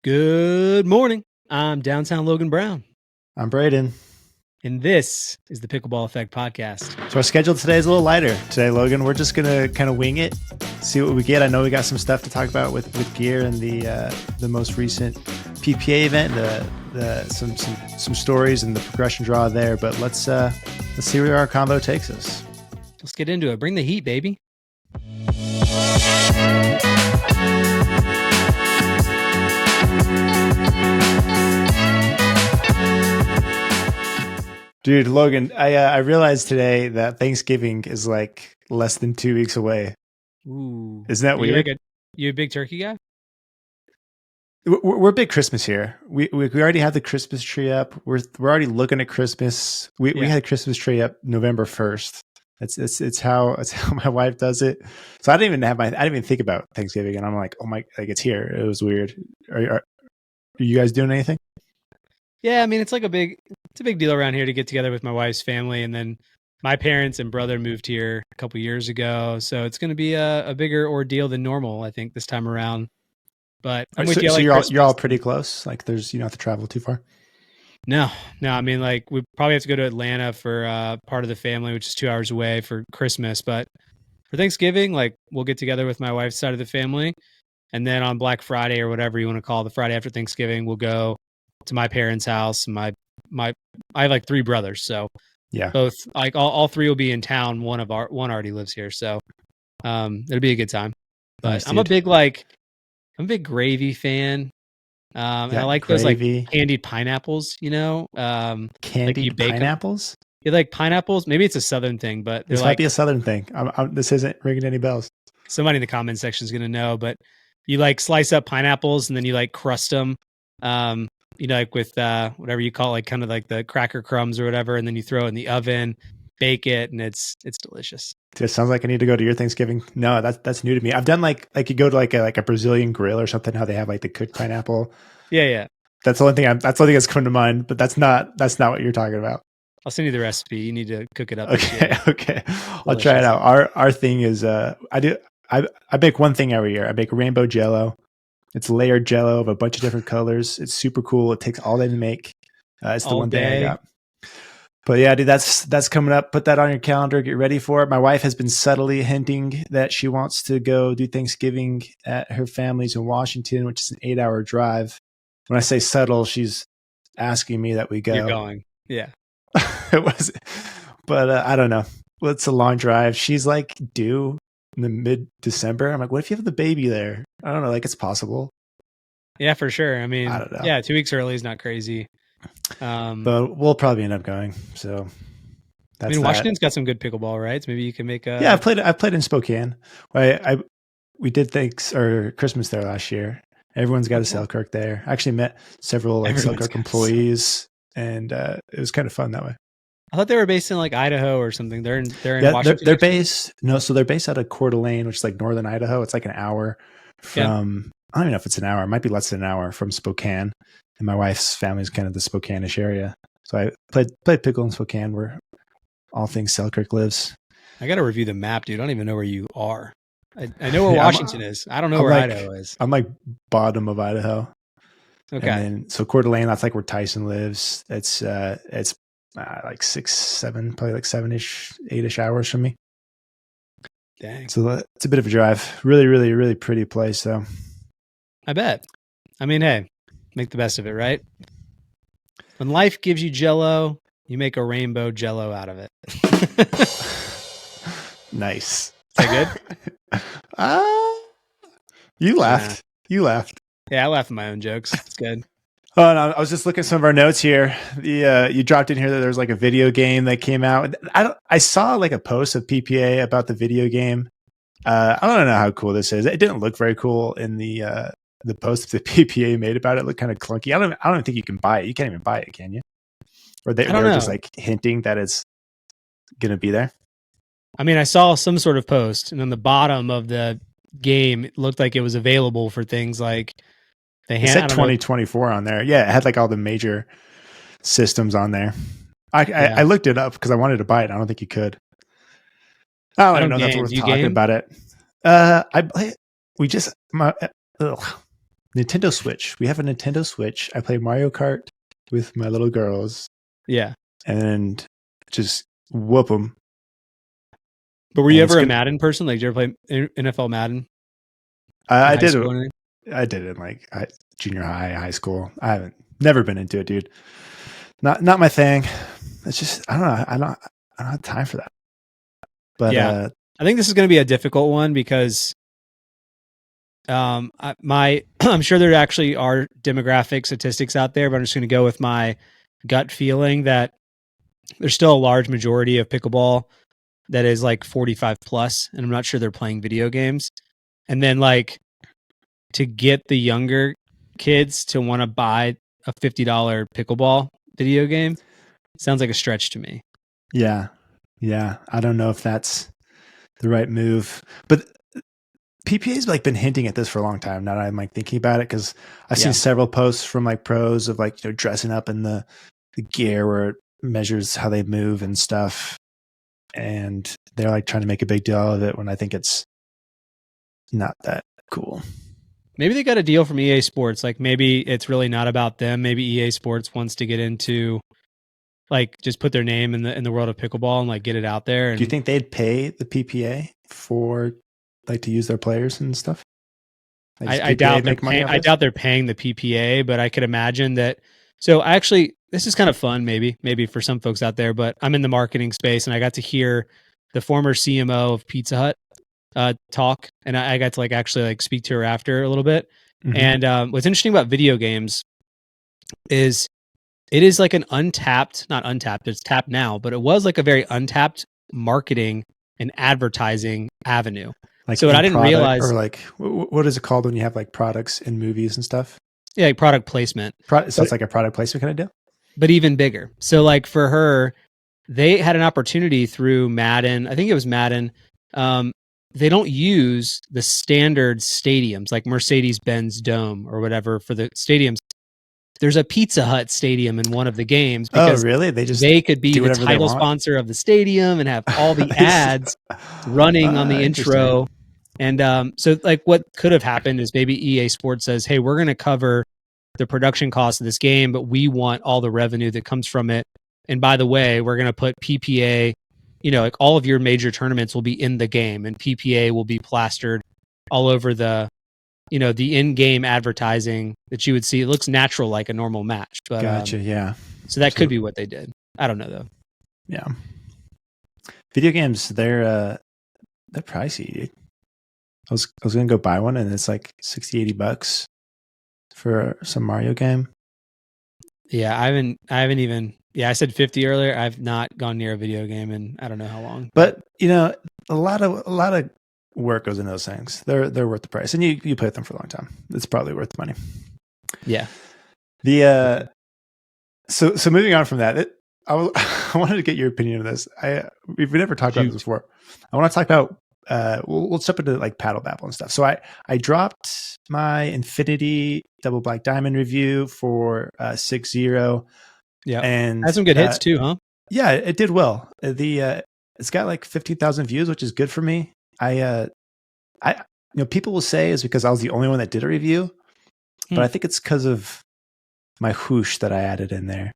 Good morning. I'm downtown Logan Brown, I'm Braydon. and this is the Pickleball Effect podcast. So our schedule today is a little lighter. Today, Logan, we're just gonna kind of wing it, see what we get. I know we got some stuff to talk about with gear and the most recent PPA event, some stories and the progression draw there. But let's see where our combo takes us. Let's get into it. Bring the heat, baby. Dude, Logan, I realized today that Thanksgiving is like less than 2 weeks away. Ooh, Isn't that weird? You a big turkey guy? We're big Christmas here. We already have the Christmas tree up. We're already looking at Christmas. We had Christmas tree up November 1st. It's how my wife does it. So I didn't even think about Thanksgiving, and I'm like, oh my, like it's here. It was weird. Are you guys doing anything? Yeah, I mean it's a big deal around here to get together with my wife's family, and then my parents and brother moved here a couple years ago, so it's going to be a bigger ordeal than normal, I think, this time around. But I'm with you. So you're all pretty close. Like you don't have to travel too far. No. I mean, like we probably have to go to Atlanta for part of the family, which is 2 hours away for Christmas. But for Thanksgiving, like we'll get together with my wife's side of the family, and then on Black Friday or whatever you want to call the Friday after Thanksgiving, we'll go to my parents' house. I have like three brothers, so yeah, both like all three will be in town. One already lives here, so it'll be a good time. But nice, I'm a big gravy fan. And I like those like candied pineapples, candied pineapples. You like pineapples? Maybe it's a Southern thing, but this might be a Southern thing. This isn't ringing any bells. Somebody in the comment section is going to know, but you like slice up pineapples and then you like crust them, like with whatever you call it, like kind of like the cracker crumbs or whatever, and then you throw it in the oven, bake it, and it's delicious. Dude, it sounds like I need to go to your Thanksgiving. No, that's new to me. I've done like you go to like a Brazilian grill or something. How they have like the cooked pineapple. Yeah. That's the only thing that's coming to mind. But that's not what you're talking about. I'll send you the recipe. You need to cook it up. Okay. I'll try it out. Our thing is I bake one thing every year. I bake rainbow jello. It's layered jello of a bunch of different colors. It's super cool. It takes all day to make. It's the one thing I got. But yeah, dude, that's coming up. Put that on your calendar. Get ready for it. My wife has been subtly hinting that she wants to go do Thanksgiving at her family's in Washington, which is an 8-hour drive. When I say subtle, she's asking me that we go. You're going. Yeah. It was, but I don't know. Well, it's a long drive. She's like due in the mid-December. I'm like, what if you have the baby there? I don't know. Like it's possible. Yeah, for sure. I mean, I don't know. Yeah, 2 weeks early is not crazy. But we'll probably end up going. So that's Washington's got some good pickleball, right? So maybe you can make a. Yeah, I played in Spokane. We did Christmas there last year. Everyone's got a Selkirk there. I actually met several Selkirk employees, and it was kind of fun that way. I thought they were based in like Idaho or something. They're in Washington. They're based out of Coeur d'Alene, which is like northern Idaho. It's like an hour from. I don't even know if it's an hour. It might be less than an hour from Spokane. And my wife's family is kind of the Spokane-ish area. So I played pickle in Spokane, where all things Selkirk lives. I got to review the map, dude. I don't even know where you are. I know where Washington is. I don't know where Idaho is. I'm like bottom of Idaho. Okay. And then, so Coeur d'Alene, that's like where Tyson lives. It's like 6, 7, probably like 7-ish, 8-ish hours from me. Dang. So it's a bit of a drive. Really, really, really pretty place, though. I bet. I mean, hey. Make the best of it, right? When life gives you jello, you make a rainbow jello out of it. Nice. Is that good? You laughed. Yeah. You laughed. Yeah, I laugh at my own jokes. It's good. Oh, no, I was just looking at some of our notes here. You dropped in here that there's like a video game that came out. I saw like a post of PPA about the video game. I don't know how cool this is. It didn't look very cool in the post the PPA made about it looked kind of clunky. I don't think you can buy it. You can't even buy it, can you? Or they were just like hinting that it's going to be there. I mean, I saw some sort of post, and on the bottom of the game, it looked like it was available for things like it said 2024 on there. Yeah, it had like all the major systems on there. I looked it up because I wanted to buy it. I don't think you could. I don't know if that's worth talking about it. Nintendo Switch. We have a Nintendo Switch. I play Mario Kart with my little girls. Yeah. And just whoop them. But were you ever a Madden person? Like, did you ever play NFL Madden? I did. I did it in like junior high, high school. I haven't never been into it, dude. Not my thing. It's just I don't know. I don't have time for that. But yeah, I think this is going to be a difficult one because I'm sure there actually are demographic statistics out there, but I'm just going to go with my gut feeling that there's still a large majority of pickleball that is like 45 plus, and I'm not sure they're playing video games. And then like to get the younger kids to want to buy a $50 pickleball video game sounds like a stretch to me. Yeah. I don't know if that's the right move, but PPA's like been hinting at this for a long time. Now that I'm like thinking about it, because I've seen several posts from like pros of like, you know, dressing up in the gear where it measures how they move and stuff. And they're like trying to make a big deal of it when I think it's not that cool. Maybe they got a deal from EA Sports. Like maybe it's really not about them. Maybe EA Sports wants to get into like just put their name in the world of pickleball and like get it out there. And do you think they'd pay the PPA for like to use their players and stuff? Like I doubt they're paying the PPA, but I could imagine that. So actually, this is kind of fun, maybe for some folks out there, but I'm in the marketing space and I got to hear the former CMO of Pizza Hut talk, and I got to like actually like speak to her after a little bit. Mm-hmm. And what's interesting about video games is it is like an not untapped, it's tapped now, but it was like a very untapped marketing and advertising avenue. Like so what I didn't realize, or like what is it called when you have like products in movies and stuff? Yeah, like product placement. So it's like a product placement kind of deal, but even bigger. So like for her, they had an opportunity through Madden. I think it was Madden. They don't use the standard stadiums like Mercedes-Benz Dome or whatever for the stadiums. There's a Pizza Hut stadium in one of the games because really? They could be the title sponsor of the stadium and have all the ads running on the intro. And so like what could have happened is maybe EA Sports says, hey, we're going to cover the production cost of this game, but we want all the revenue that comes from it. And by the way, we're going to put PPA, you know, like all of your major tournaments will be in the game and PPA will be plastered all over the, you know, the in-game advertising that you would see. It looks natural like a normal match. But, gotcha, yeah. So that could be what they did. I don't know though. Yeah. Video games, they're pricey, dude. I was going to go buy one and it's like $60-$80 for some Mario game. Yeah, I haven't even. Yeah, I said 50 earlier. I've not gone near a video game in I don't know how long. But you know, a lot of work goes into those things. They're worth the price, and you play with them for a long time. It's probably worth the money. Yeah. So moving on from that, I wanted to get your opinion on this. We've never talked about this before. I want to talk about. We'll jump into like paddle babble and stuff. So I dropped my Infinity Double Black Diamond review for 6-0. Yeah, and had some good hits too, huh? Yeah, it did well. It's got like 15,000 views, which is good for me. I people will say it's because I was the only one that did a review, but I think it's because of my whoosh that I added in there.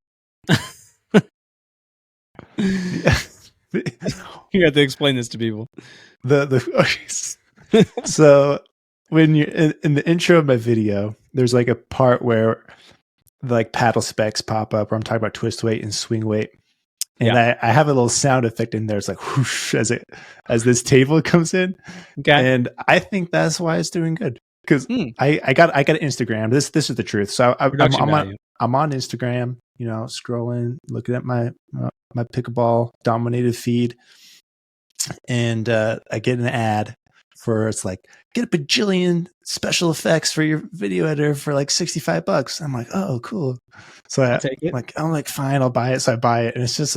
You have to explain this to people. So when you're in the intro of my video, there's like a part where like paddle specs pop up where I'm talking about twist weight and swing weight. And I have a little sound effect in there. It's like whoosh as this table comes in. Okay. And I think that's why it's doing good. Because I got Instagram. This is the truth. So I'm on Instagram, you know, scrolling, looking at my pickleball dominated feed. And I get an ad for it's like get a bajillion special effects for your video editor for like $65. I'm like, oh, cool. So I'm like, fine, I'll buy it. So I buy it, and it's just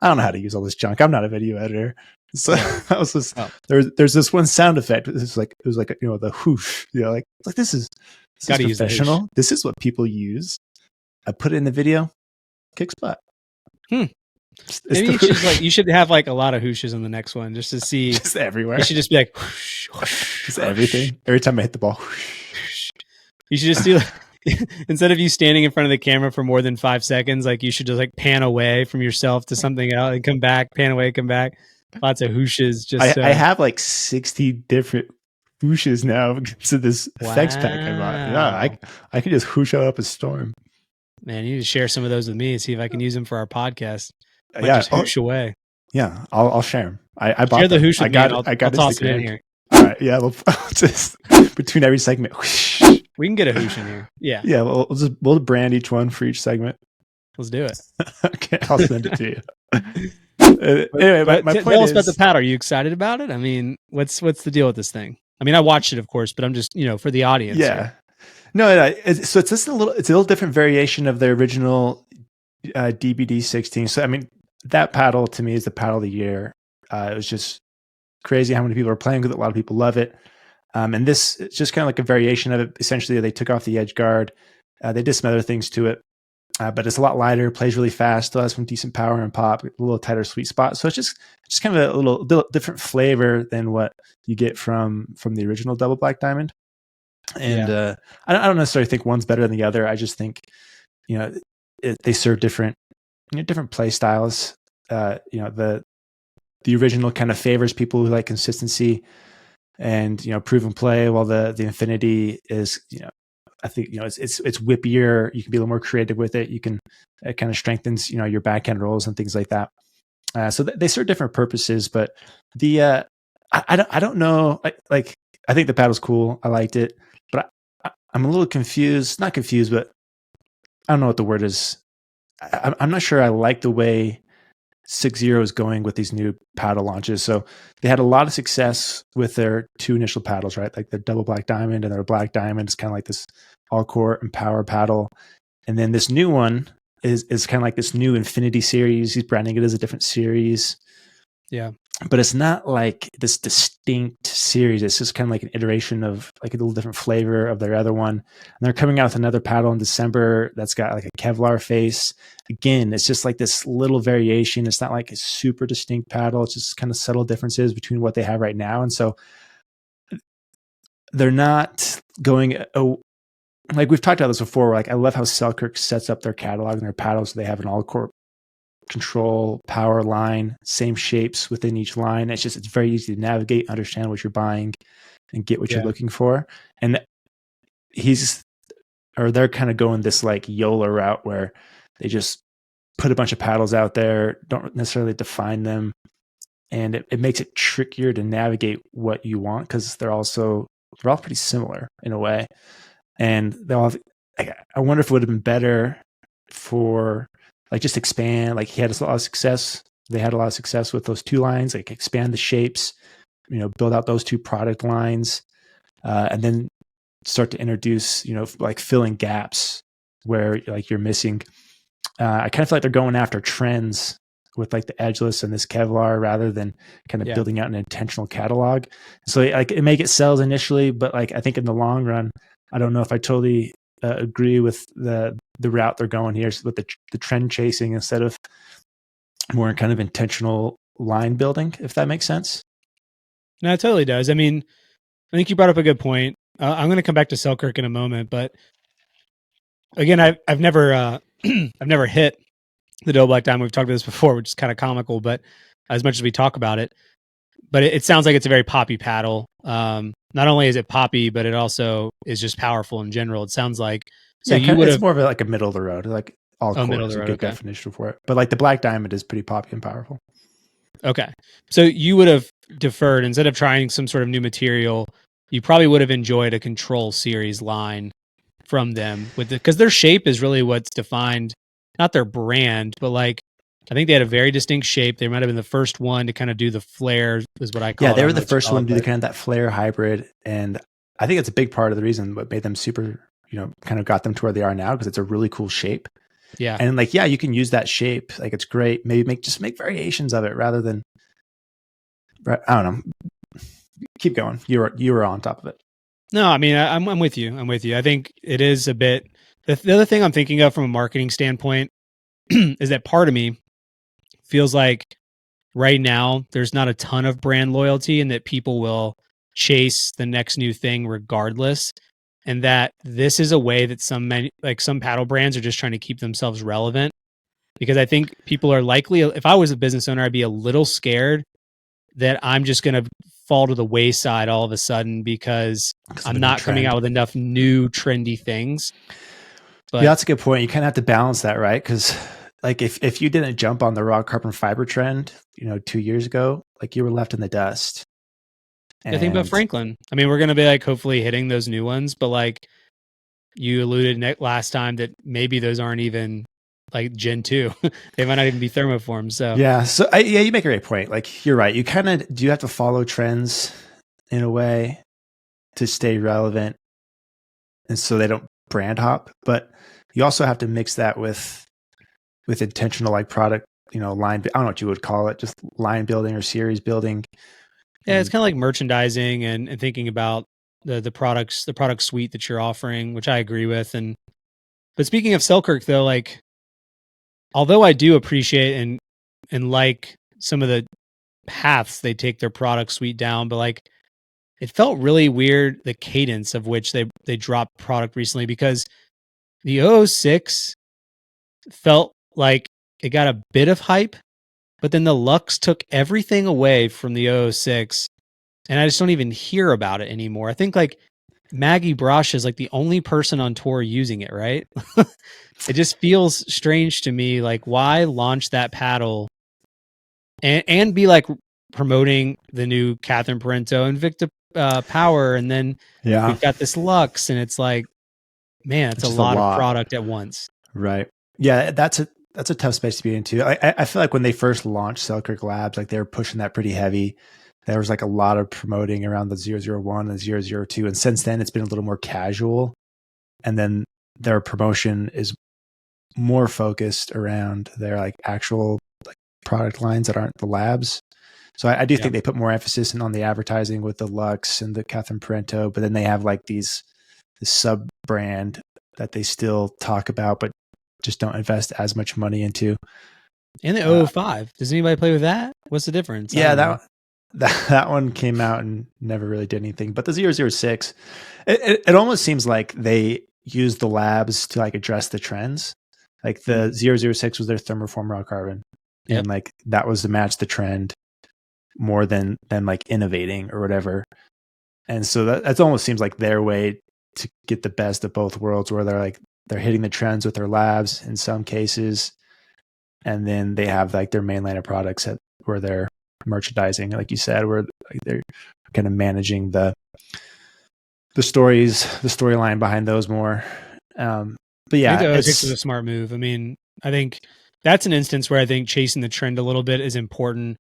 I don't know how to use all this junk. I'm not a video editor. So I was just there's this one sound effect. It was like you know, the whoosh. You know, like it's like this is professional. This is what people use. I put it in the video. Kicks butt. Maybe you should have like a lot of whooshes in the next one just to see. Just everywhere. You should just be like whoosh, whoosh, just everything. Every time I hit the ball. Whoosh. You should just do instead of you standing in front of the camera for more than 5 seconds, like you should just like pan away from yourself to something else and come back, pan away, come back. Lots of whooshes. Just I have like 60 different whooshes now because of this effects pack I bought. Yeah, I can just whoosh out up a storm. Man, you need to share some of those with me and see if I can use them for our podcast. Might Yeah, just whoosh away. Yeah, I'll share them. I bought share the them. whoosh with I got me. I got I'll toss it in here. All right, yeah, we'll just between every segment. Whoosh. We can get a whoosh in here. Yeah, yeah. We'll brand each one for each segment. Let's do it. Okay, I'll send it to you. Anyway, my point tell us is about the paddle. Are you excited about it? I mean, what's the deal with this thing? I mean, I watched it, of course, but I'm just for the audience. Yeah. Here. No, so it's just a little different variation of the original DBD 16. So I mean, that paddle to me is the paddle of the year. It was just crazy how many people are playing with it. A lot of people love it. And this it's just kind of like a variation of it. Essentially, they took off the edge guard. They did some other things to it, but it's a lot lighter, plays really fast, still has some decent power and pop, a little tighter sweet spot. So it's just kind of a little different flavor than what you get from the original Double Black Diamond. And I don't necessarily think one's better than the other. I just think they serve different play styles. The original kind of favors people who like consistency and proven play, while the Infinity is I think it's whippier. You can be a little more creative with it. You can it kind of strengthens your backhand rolls and things like that. So they serve different purposes, but the I don't know. Like I think the paddle's cool. I liked it, but I'm a little confused. Not confused, but I don't know what the word is. I'm not sure I like the way 6-0 is going with these new paddle launches. So they had a lot of success with their two initial paddles, right? Like their Double Black Diamond and their Black Diamond is kind of like this all core and power paddle. And then this new one is kind of like this new Infinity series. He's branding it as a different series. Yeah. But it's not like this distinct series. It's just kind of like an iteration of like a little different flavor of their other one. And they're coming out with another paddle in December that's got like a Kevlar face. Again, it's just like this little variation. It's not like a super distinct paddle. It's just kind of subtle differences between what they have right now. And so they're not going, like we've talked about this before. Like I love how Selkirk sets up their catalog and their paddles. So they have an all-core control power line, same shapes within each line. It's very easy to navigate, understand what you're buying, and get what you're looking for. And they're kind of going this like YOLO route where they just put a bunch of paddles out there, don't necessarily define them, and it makes it trickier to navigate what you want because they're all pretty similar in a way. And I wonder if it would have been better for like just expand. Like he had a lot of success. They had a lot of success with those two lines. Like expand the shapes, build out those two product lines, and then start to introduce, like filling gaps where like you're missing. I kind of feel like they're going after trends with like the edgeless and this Kevlar rather than kind of building out an intentional catalog. So like it may get sales initially, but like I think in the long run, I don't know if I totally agree with the route they're going here with the trend chasing instead of more kind of intentional line building, if that makes sense. No, it totally does. I mean, I think you brought up a good point. I'm going to come back to Selkirk in a moment, but again, I've never I've never hit the Double Black Diamond. We've talked about this before, which is kind of comical, but as much as we talk about it, but it sounds like it's a very poppy paddle. Not only is it poppy, but it also is just powerful in general. It sounds like it's more of like a middle of the road, like all core is a good okay. definition for it. But like the Black Diamond is pretty poppy and powerful. Okay, so you would have deferred instead of trying some sort of new material. You probably would have enjoyed a Control series line from them because their shape is really what's defined, not their brand, but like I think they had a very distinct shape. They might have been the first one to kind of do the flare, is what I call it. Yeah, they were the first one to do kind of that flare hybrid. And I think it's a big part of the reason what made them super, kind of got them to where they are now, because it's a really cool shape. Yeah. And like, you can use that shape. Like it's great. Maybe make variations of it rather than, I don't know. Keep going. You were on top of it. No, I mean, I'm with you. I think it is a bit, the other thing I'm thinking of from a marketing standpoint is that part of me feels like right now there's not a ton of brand loyalty and that people will chase the next new thing regardless. and that this is a way that some paddle brands are just trying to keep themselves relevant. Because I think people are likely, if I was a business owner, I'd be a little scared that I'm just going to fall to the wayside all of a sudden because I'm not coming out with enough new trendy things. But yeah, that's a good point. You kind of have to balance that, right? Because like if you didn't jump on the raw carbon fiber trend, 2 years ago, like you were left in the dust. I think about Franklin. I mean, we're going to be like hopefully hitting those new ones, but like you alluded last time that maybe those aren't even like Gen 2. They might not even be thermoforms. So yeah. So you make a great point. Like you're right. You kind of do have to follow trends in a way to stay relevant, and so they don't brand hop. But you also have to mix that with intentional like product, line. I don't know what you would call it, just line building or series building. Yeah, it's kind of like merchandising and thinking about the products, the product suite that you're offering, which I agree with. But speaking of Selkirk though, like although I do appreciate and like some of the paths they take their product suite down, but like it felt really weird the cadence of which they dropped product recently, because the 006 felt like it got a bit of hype, but then the Lux took everything away from the 006, and I just don't even hear about it anymore. I think like Maggie Brosh is like the only person on tour using it, right? It just feels strange to me. Like, why launch that paddle and be like promoting the new Catherine Parento and Victor Power, and then we've got this Lux, and it's like, man, it's a lot of product at once. Right. Yeah, that's a tough space to be into. I feel like when they first launched Selkirk Labs, like they were pushing that pretty heavy. There was like a lot of promoting around the 001 and 002. And since then it's been a little more casual. And then their promotion is more focused around their like actual like product lines that aren't the labs. So I do think they put more emphasis on the advertising with the Lux and the Catherine Parento, but then they have like this sub brand that they still talk about, but just don't invest as much money into. And the 005. Does anybody play with that? What's the difference? Yeah, that one came out and never really did anything. But the 006, it almost seems like they used the labs to like address the trends. Like the 006 was their thermoform raw carbon. And like that was to match the trend more than like innovating or whatever. And so that almost seems like their way to get the best of both worlds, where they're hitting the trends with their labs in some cases, and then they have like their main line of products where they're merchandising, like you said, where like they're kind of managing the storyline behind those more. But yeah, I think the 06 is a smart move. I mean, I think that's an instance where I think chasing the trend a little bit is important,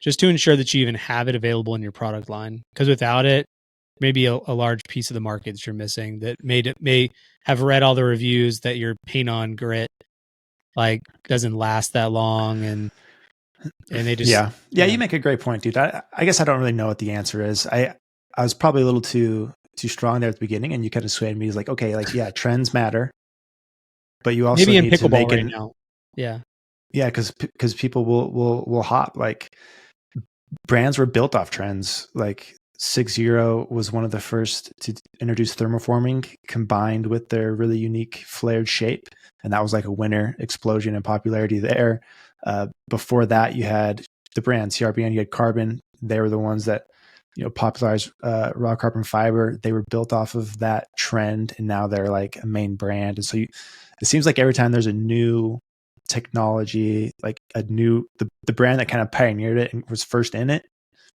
just to ensure that you even have it available in your product line. Because without it, maybe a large piece of the market that you're missing that may have read all the reviews that your paint on grit like doesn't last that long, and they just you make a great point, dude. I guess I don't really know what the answer is. I was probably a little too strong there at the beginning, and you kind of swayed me. It's like, okay, like trends matter, but you also maybe in need to make right now. Yeah, because people will hop. Like brands were built off trends. Like 60 was one of the first to introduce thermoforming combined with their really unique flared shape, and that was like a winner explosion in popularity there. Before that, you had the brand CRBN, you had Carbon. They were the ones that popularized raw carbon fiber. They were built off of that trend, and now they're like a main brand. And so it seems like every time there's a new technology, like the brand that kind of pioneered it and was first in it,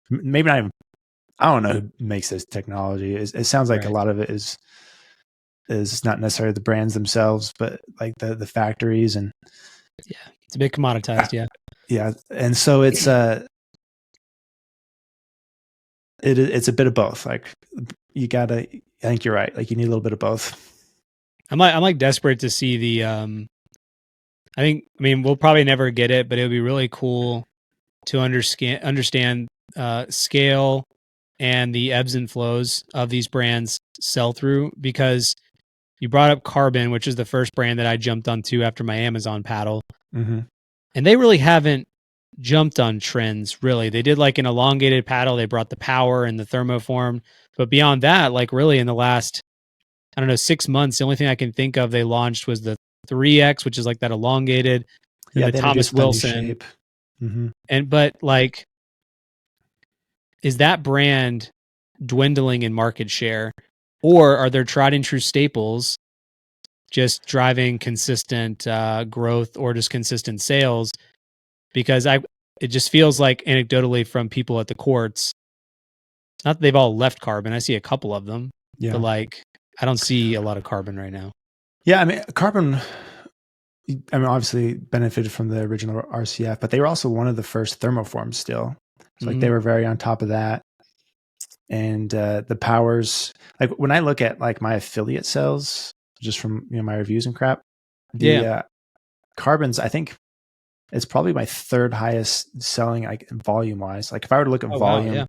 maybe not even, I don't know who makes this technology. It sounds like a lot of it is not necessarily the brands themselves, but like the factories. And it's a bit commoditized. And so it's it's a bit of both. Like I think you're right. Like you need a little bit of both. I'm like desperate to see the I mean we'll probably never get it, but it would be really cool to understand scale and the ebbs and flows of these brands sell through, because you brought up Carbon, which is the first brand that I jumped onto after my Amazon paddle. Mm-hmm. And they really haven't jumped on trends, really. They did like an elongated paddle. They brought the power and the thermoform. But beyond that, like really in the last, I don't know, 6 months, the only thing I can think of they launched was the 3X, which is like that elongated, and the they Thomas introduced a new Wilson. shape. Mm-hmm. But like, is that brand dwindling in market share, or are there tried and true staples just driving consistent growth or just consistent sales? Because it just feels like anecdotally from people at the courts, not that they've all left Carbon. I see a couple of them, but like I don't see a lot of Carbon right now. Yeah, I mean, Carbon, I mean, obviously benefited from the original RCF, but they were also one of the first thermoforms still. So like they were very on top of that. And the powers, like when I look at like my affiliate sales, just from my reviews and crap, the Carbons, I think it's probably my third highest selling like volume wise. Like if I were to look at volume,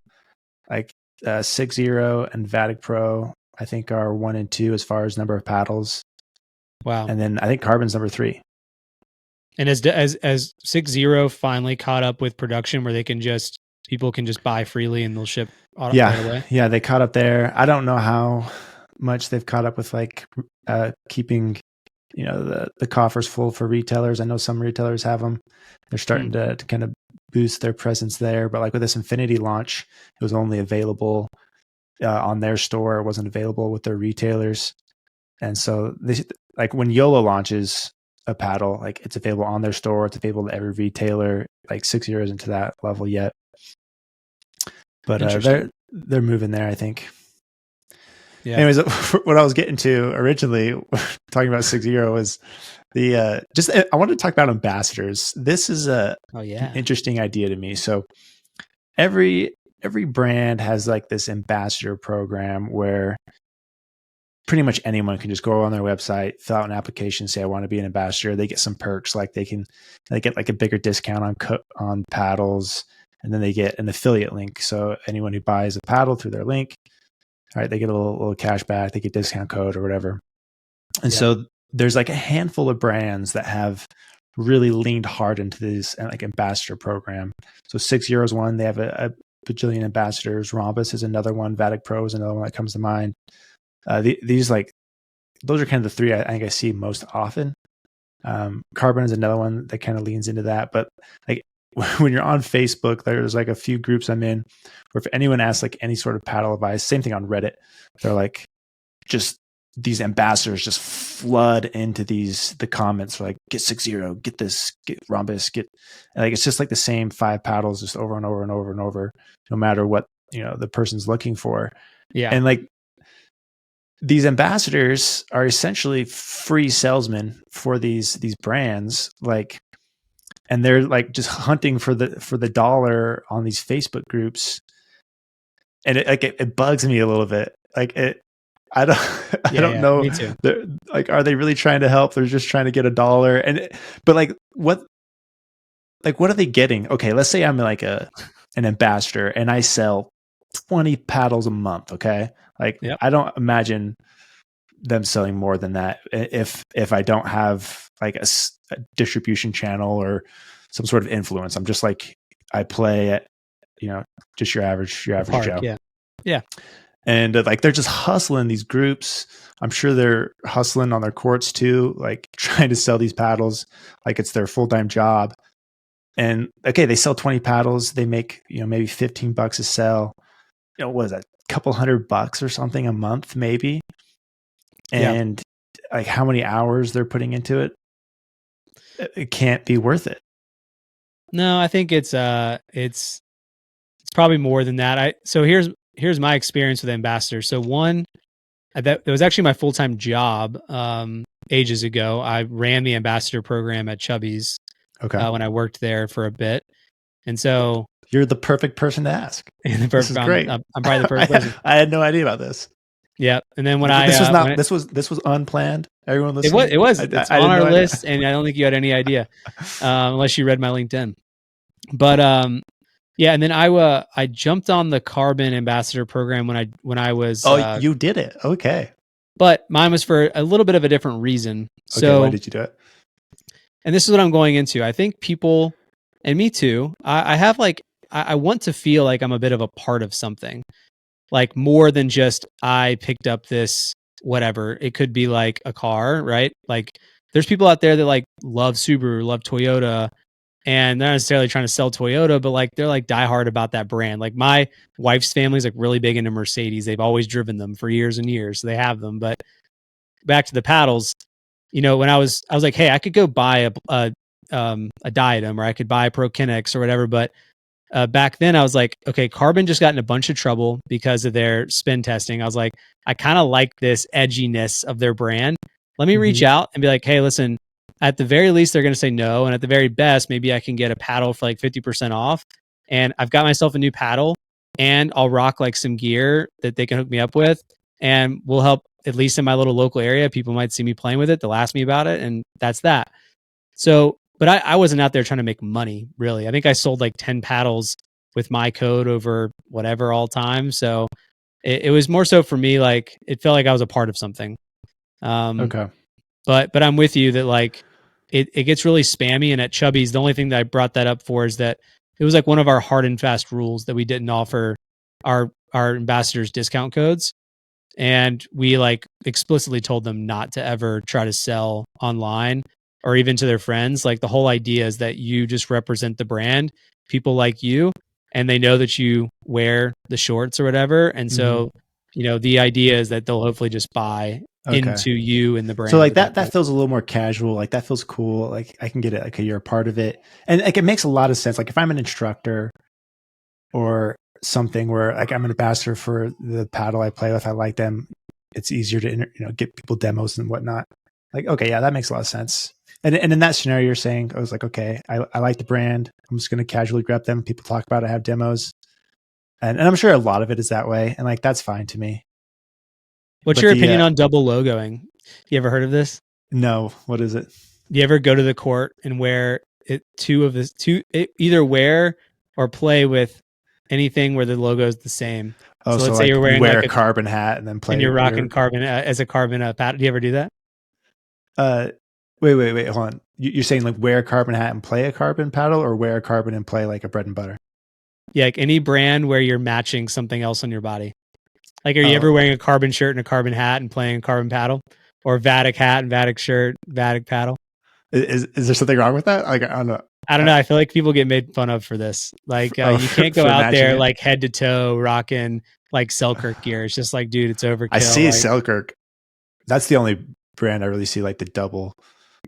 like 6-0 and Vatic Pro, I think are 1 and 2 as far as number of paddles. Wow. And then I think Carbon's number 3. And as 6-0 finally caught up with production where people can just buy freely and they'll ship right away. Yeah, they caught up there. I don't know how much they've caught up with like keeping the coffers full for retailers. I know some retailers have them. They're starting to kind of boost their presence there. But like with this Infinity launch, it was only available on their store. It wasn't available with their retailers. And so like when YOLO launches a paddle, like it's available on their store. It's available to every retailer. Like 6-0 isn't to that level yet. But they're moving there, I think. Yeah. Anyways, what I was getting to originally talking about 6-0 was the I wanted to talk about ambassadors. This is an interesting idea to me. So every brand has like this ambassador program where pretty much anyone can just go on their website, fill out an application, say I want to be an ambassador. They get some perks, like they get like a bigger discount on paddles, and then they get an affiliate link. So anyone who buys a paddle through their link, all right, they get a little cash back, they get discount code or whatever. And so there's like a handful of brands that have really leaned hard into this like ambassador program. So 6-0 is one. They have a bajillion ambassadors. Rhombus is another one. Vatic Pro is another one that comes to mind. These like, those are kind of the three I think I see most often. Carbon is another one that kind of leans into that. But like when you're on Facebook, there's like a few groups I'm in where if anyone asks like any sort of paddle advice, same thing on Reddit, they're like, just these ambassadors just flood into the comments for like, get 6-0, get this, get Rhombus, and like, it's just like the same 5 paddles just over and over and over and over, no matter what, the person's looking for. Yeah. And like, these ambassadors are essentially free salesmen for these brands, like, and they're like just hunting for the dollar on these Facebook groups, and it bugs me a little bit. Like I don't know. Me too. Like, are they really trying to help? They're just trying to get a dollar, but like what are they getting? Okay, let's say I'm like an ambassador and I sell 20 paddles a month. Okay. Like I don't imagine them selling more than that if I don't have like a distribution channel or some sort of influence. I'm just like, I play at, just your average Joe. Yeah. And like, they're just hustling these groups. I'm sure they're hustling on their courts too, like trying to sell these paddles like it's their full-time job. And okay, they sell 20 paddles. They make, maybe $15 a sell. What is that? Couple $100 or something a month, maybe. And like how many hours they're putting into it, it can't be worth it. No, I think it's probably more than that. So here's my experience with ambassadors. So one, that was actually my full-time job ages ago. I ran the ambassador program at Chubby's when I worked there for a bit. And so you're the perfect person to ask. This is great. I'm probably the perfect person. I had no idea about this. Yeah, and then this was unplanned. Everyone listening. It was. It's on our list, and I don't think you had any idea, unless you read my LinkedIn. But and then I jumped on the Carbon Ambassador program when I was. Oh, you did it. Okay. But mine was for a little bit of a different reason. Okay, so why did you do it? And this is what I'm going into. I think people, and me too. I have like. I want to feel like I'm a bit of a part of something, like more than just I picked up this whatever. It could be like a car, right? Like there's people out there that like love Subaru, love Toyota, and they're not necessarily trying to sell Toyota, but like they're like diehard about that brand. Like my wife's family's like really big into Mercedes. They've always driven them for years and years. So they have them. But back to the paddles, when I was like, hey, I could go buy a Diadem, or I could buy a Pro Kinetics or whatever. But back then I was like, okay, Carbon just got in a bunch of trouble because of their spin testing. I was like, I kind of like this edginess of their brand. Let me reach out and be like, hey, listen, at the very least, they're going to say no. And at the very best, maybe I can get a paddle for like 50% off. And I've got myself a new paddle, and I'll rock like some gear that they can hook me up with. And we'll help, at least in my little local area. People might see me playing with it. They'll ask me about it. And that's that. So, but I wasn't out there trying to make money, really. I think I sold like 10 paddles with my code over whatever all time. So it was more so for me, like it felt like I was a part of something. Okay. But I'm with you that like it gets really spammy. And at Chubby's, the only thing that I brought that up for is that it was like one of our hard and fast rules that we didn't offer our ambassadors discount codes. And we like explicitly told them not to ever try to sell online or even to their friends. Like the whole idea is that you just represent the brand, people like you, and they know that you wear the shorts or whatever. And so, the idea is that they'll hopefully just buy into you and the brand. So like that feels a little more casual. Like that feels cool. Like I can get it. Like you're a part of it. And like, it makes a lot of sense. Like if I'm an instructor or something where like I'm an ambassador for the paddle I play with, I like them. It's easier to, get people demos and whatnot. Like, okay, yeah, that makes a lot of sense. And in that scenario, you're saying, I was like, okay, I like the brand. I'm just going to casually grab them. People talk about it, have demos. And I'm sure a lot of it is that way. And like, that's fine to me. What's your opinion on double logoing? You ever heard of this? No. What is it? You ever go to the court and wear either wear or play with anything where the logo is the same? Oh, so let's say you're wearing a carbon hat and then play. And you're rocking carbon as a carbon paddle. Do you ever do that? Wait. Hold on. You're saying like wear a carbon hat and play a carbon paddle, or wear a carbon and play like a bread and butter? Yeah, like any brand where you're matching something else on your body. Like, are you ever wearing a carbon shirt and a carbon hat and playing a carbon paddle, or Vatic hat and Vatic shirt, Vatic paddle? Is there something wrong with that? Like, I don't know. I feel like people get made fun of for this. Like, you can't go out there like head to toe rocking like Selkirk gear. It's just like, dude, it's overkill. I see Selkirk. That's the only brand I really see like the double.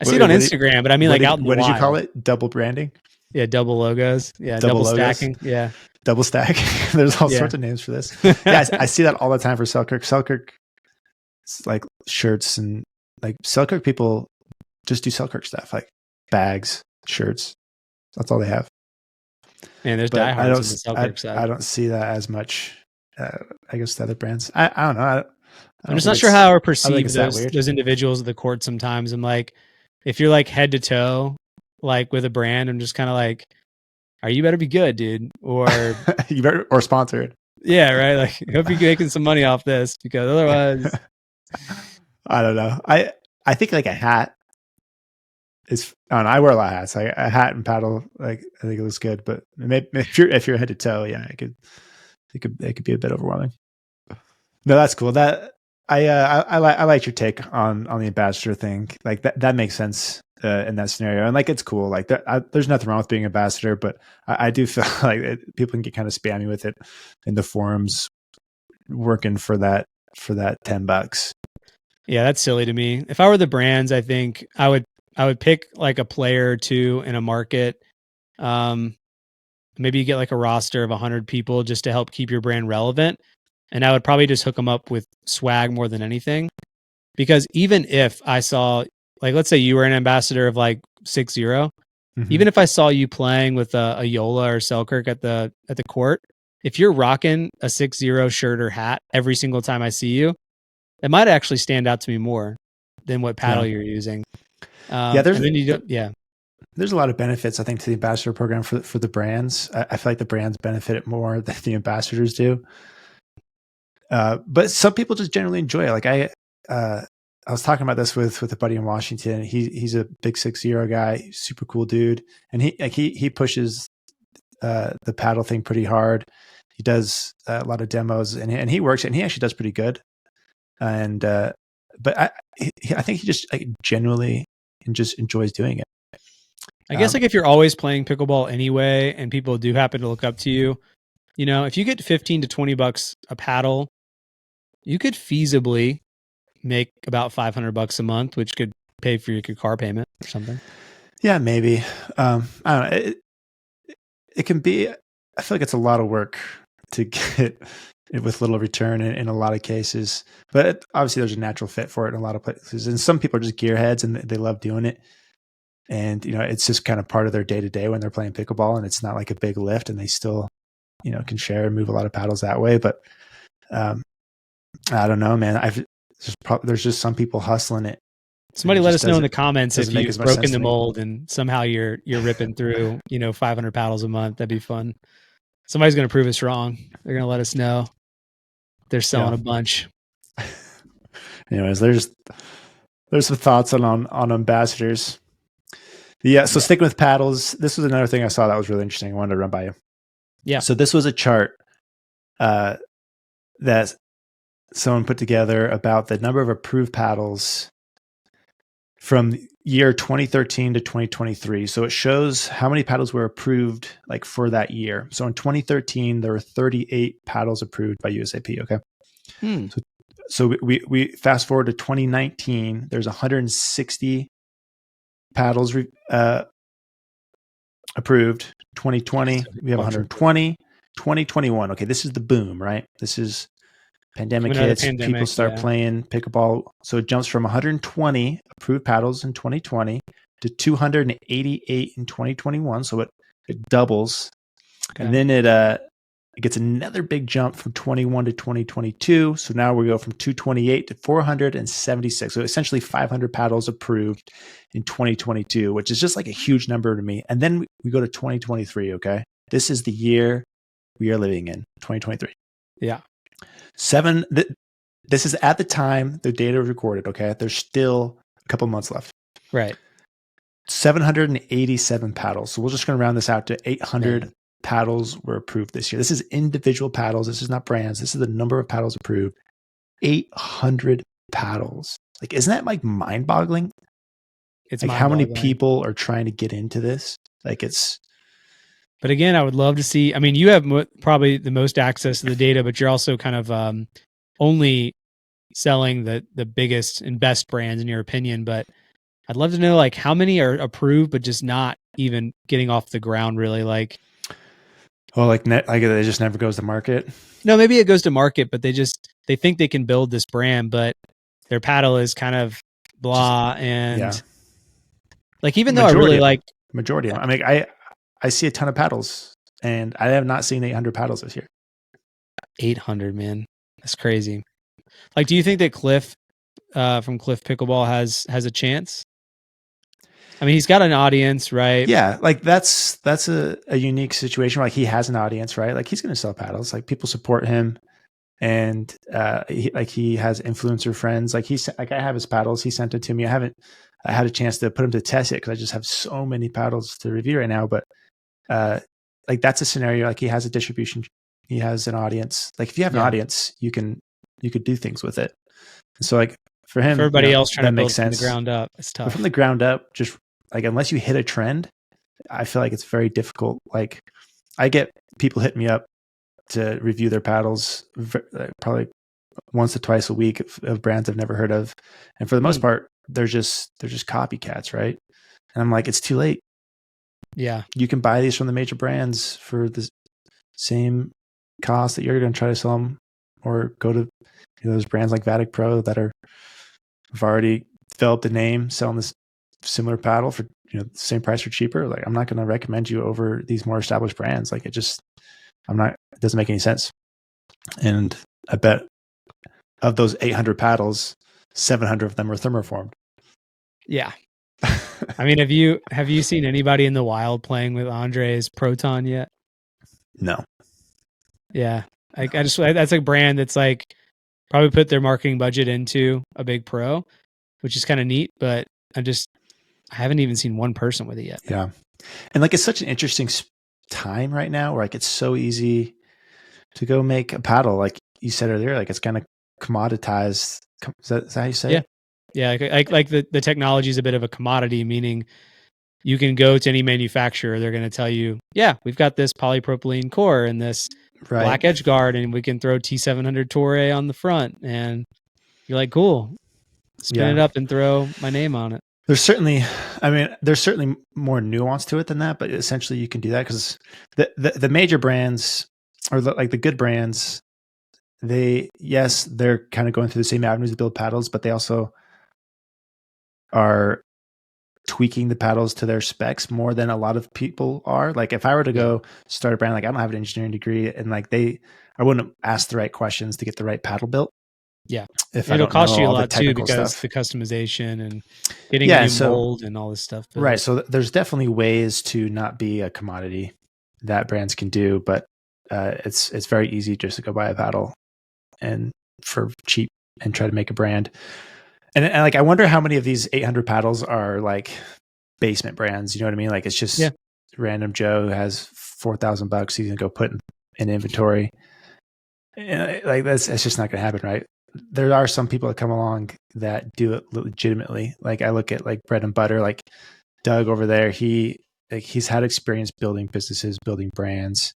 I see it on Instagram, but I mean like out in the wild. What did you call it? Double branding? Yeah, double logos. Yeah, double stacking. Yeah. Double stack. There's all sorts of names for this. Yeah, I see that all the time for Selkirk. Selkirk, like shirts, and like Selkirk people just do Selkirk stuff, like bags, shirts. That's all they have. Man, there's diehards on the Selkirk side. I don't see that as much. I guess the other brands. I don't know. I'm just not sure how I perceive those individuals at the court sometimes. I'm like, if you're like head to toe, like with a brand, I'm just kind of like, you better be good, dude, or you better, or sponsored. Yeah, right. Like, I hope you're making some money off this, because otherwise, I don't know. I think like a hat is. I don't know. I wear a lot of hats. Like a hat and paddle. Like I think it looks good, but maybe if you're head to toe, yeah, it could be a bit overwhelming. No, that's cool. That I like your take on the ambassador thing. Like that makes sense. In that scenario, and like it's cool, like there's nothing wrong with being ambassador, but I do feel like people can get kind of spammy with it in the forums, working for that $10. Yeah, that's silly to me. If I were the brands, I think I would pick like a player or two in a market. Maybe you get like a roster of 100 people just to help keep your brand relevant, and I would probably just hook them up with swag more than anything, because even if I saw, like, let's say you were an ambassador of like 6-0. Even if I saw you playing with a Yola or Selkirk at the court, if you're rocking a 6-0 shirt or hat every single time I see you, it might actually stand out to me more than what paddle you're using. There's a lot of benefits, I think, to the ambassador program for the brands. I feel like the brands benefit it more than the ambassadors do. But some people just generally enjoy it. Like I was talking about this with a buddy in Washington. He's a big 6-0 guy, super cool dude, and he pushes the paddle thing pretty hard. He does a lot of demos, and he works it, and he actually does pretty good. And but I think he just like genuinely and just enjoys doing it. I guess like if you're always playing pickleball anyway, and people do happen to look up to you, you know, if you get 15 to $20 a paddle, you could feasibly make about $500 a month, which could pay for your car payment or something. Yeah, maybe. I don't know. It can be. I feel like it's a lot of work to get it with little return in a lot of cases. But obviously, there's a natural fit for it in a lot of places. And some people are just gearheads and they love doing it. And you know, it's just kind of part of their day to day when they're playing pickleball, and it's not like a big lift, and they still, you know, can share and move a lot of paddles that way. But I don't know, man. There's just some people hustling it. Somebody let us know in the comments if make you've as much broken sense the to me. mold and somehow you're ripping through, you know, 500 paddles a month. That'd be fun. Somebody's going to prove us wrong. They're going to let us know. They're selling a bunch. Anyways, there's some thoughts on ambassadors. Yeah. So sticking with paddles, this was another thing I saw that was really interesting. I wanted to run by you. Yeah. So this was a chart that someone put together about the number of approved paddles from year 2013 to 2023. So it shows how many paddles were approved like for that year. So in 2013, there were 38 paddles approved by USAP. Okay. So we fast forward to 2019, there's 160 paddles approved. 2020, we have 120. 2021, okay, this is the boom, right? This is pandemic hits, people start playing pickleball. So it jumps from 120 approved paddles in 2020 to 288 in 2021. So it doubles. Okay. And then it gets another big jump from 21 to 2022. So now we go from 228 to 476. So essentially 500 paddles approved in 2022, which is just like a huge number to me. And then we go to 2023. Okay. This is the year we are living in, 2023. Yeah. This is at the time the data was recorded. Okay. There's still a couple months left. Right. 787 paddles. So we're just going to round this out to 800 paddles were approved this year. This is individual paddles. This is not brands. This is the number of paddles approved. 800 paddles. Like, isn't that like mind boggling? It's like how many people are trying to get into this? Like but again, I would love to see, I mean, you have probably the most access to the data, but you're also kind of only selling the biggest and best brands in your opinion. But I'd love to know like how many are approved, but just not even getting off the ground really. Like, well, like it just never goes to market. No, maybe it goes to market, but they think they can build this brand, but their paddle is kind of blah. Like, even though I really like majority of them. I mean, I see a ton of paddles and I have not seen 800 paddles this year. 800, man. That's crazy. Like, do you think that Cliff from Cliff Pickleball has a chance? I mean, he's got an audience, right? Yeah, like that's a unique situation. Like he has an audience, right? Like he's going to sell paddles. Like people support him, and he has influencer friends. Like I have his paddles. He sent it to me. I had a chance to put him to test it because I just have so many paddles to review right now. But like that's a scenario. Like he has a distribution. He has an audience. Like if you have an audience, you could do things with it. And so like for him, everybody else trying to build from the ground up, it's tough. But from the ground up, just like unless you hit a trend, I feel like it's very difficult. Like I get people hitting me up to review their paddles probably once or twice a week of brands I've never heard of, and for the most part, they're just copycats, right? And I'm like, it's too late. Yeah, you can buy these from the major brands for the same cost that you're going to try to sell them, or go to those brands like Vatic Pro that have already developed a name selling this similar paddle for the same price or cheaper. Like I'm not going to recommend you over these more established brands. Like it doesn't make any sense. And I bet of those 800 paddles, 700 of them are thermoformed. Yeah. I mean, have you seen anybody in the wild playing with Andre's Proton yet? No. Yeah. That's a brand that's like probably put their marketing budget into a big pro, which is kind of neat, but I haven't even seen one person with it yet. Yeah. And like, it's such an interesting time right now where like, it's so easy to go make a paddle. Like you said earlier, like it's kind of commoditized. Is that how you say it? Yeah. Like the technology is a bit of a commodity, meaning you can go to any manufacturer. They're going to tell you, yeah, we've got this polypropylene core and this black edge guard, and we can throw T700 Torre on the front. And you're like, cool, spin it up and throw my name on it. There's certainly more nuance to it than that, but essentially you can do that because the major brands, or the good brands, they're kind of going through the same avenues to build paddles, but they also are tweaking the paddles to their specs more than a lot of people are. Like if I were to go start a brand, like I don't have an engineering degree, and I wouldn't ask the right questions to get the right paddle built. Yeah. If it'll cost you a lot too, because stuff. the customization and getting a new mold and all this stuff. Right. So there's definitely ways to not be a commodity that brands can do, but it's very easy just to go buy a paddle and for cheap and try to make a brand. And like, I wonder how many of these 800 paddles are like basement brands. You know what I mean? Like it's just random Joe who has $4,000 he's gonna go put in inventory. And like that's just not gonna happen, right? There are some people that come along that do it legitimately. Like I look at like Bread and Butter, like Doug over there. He's had experience building businesses, building brands.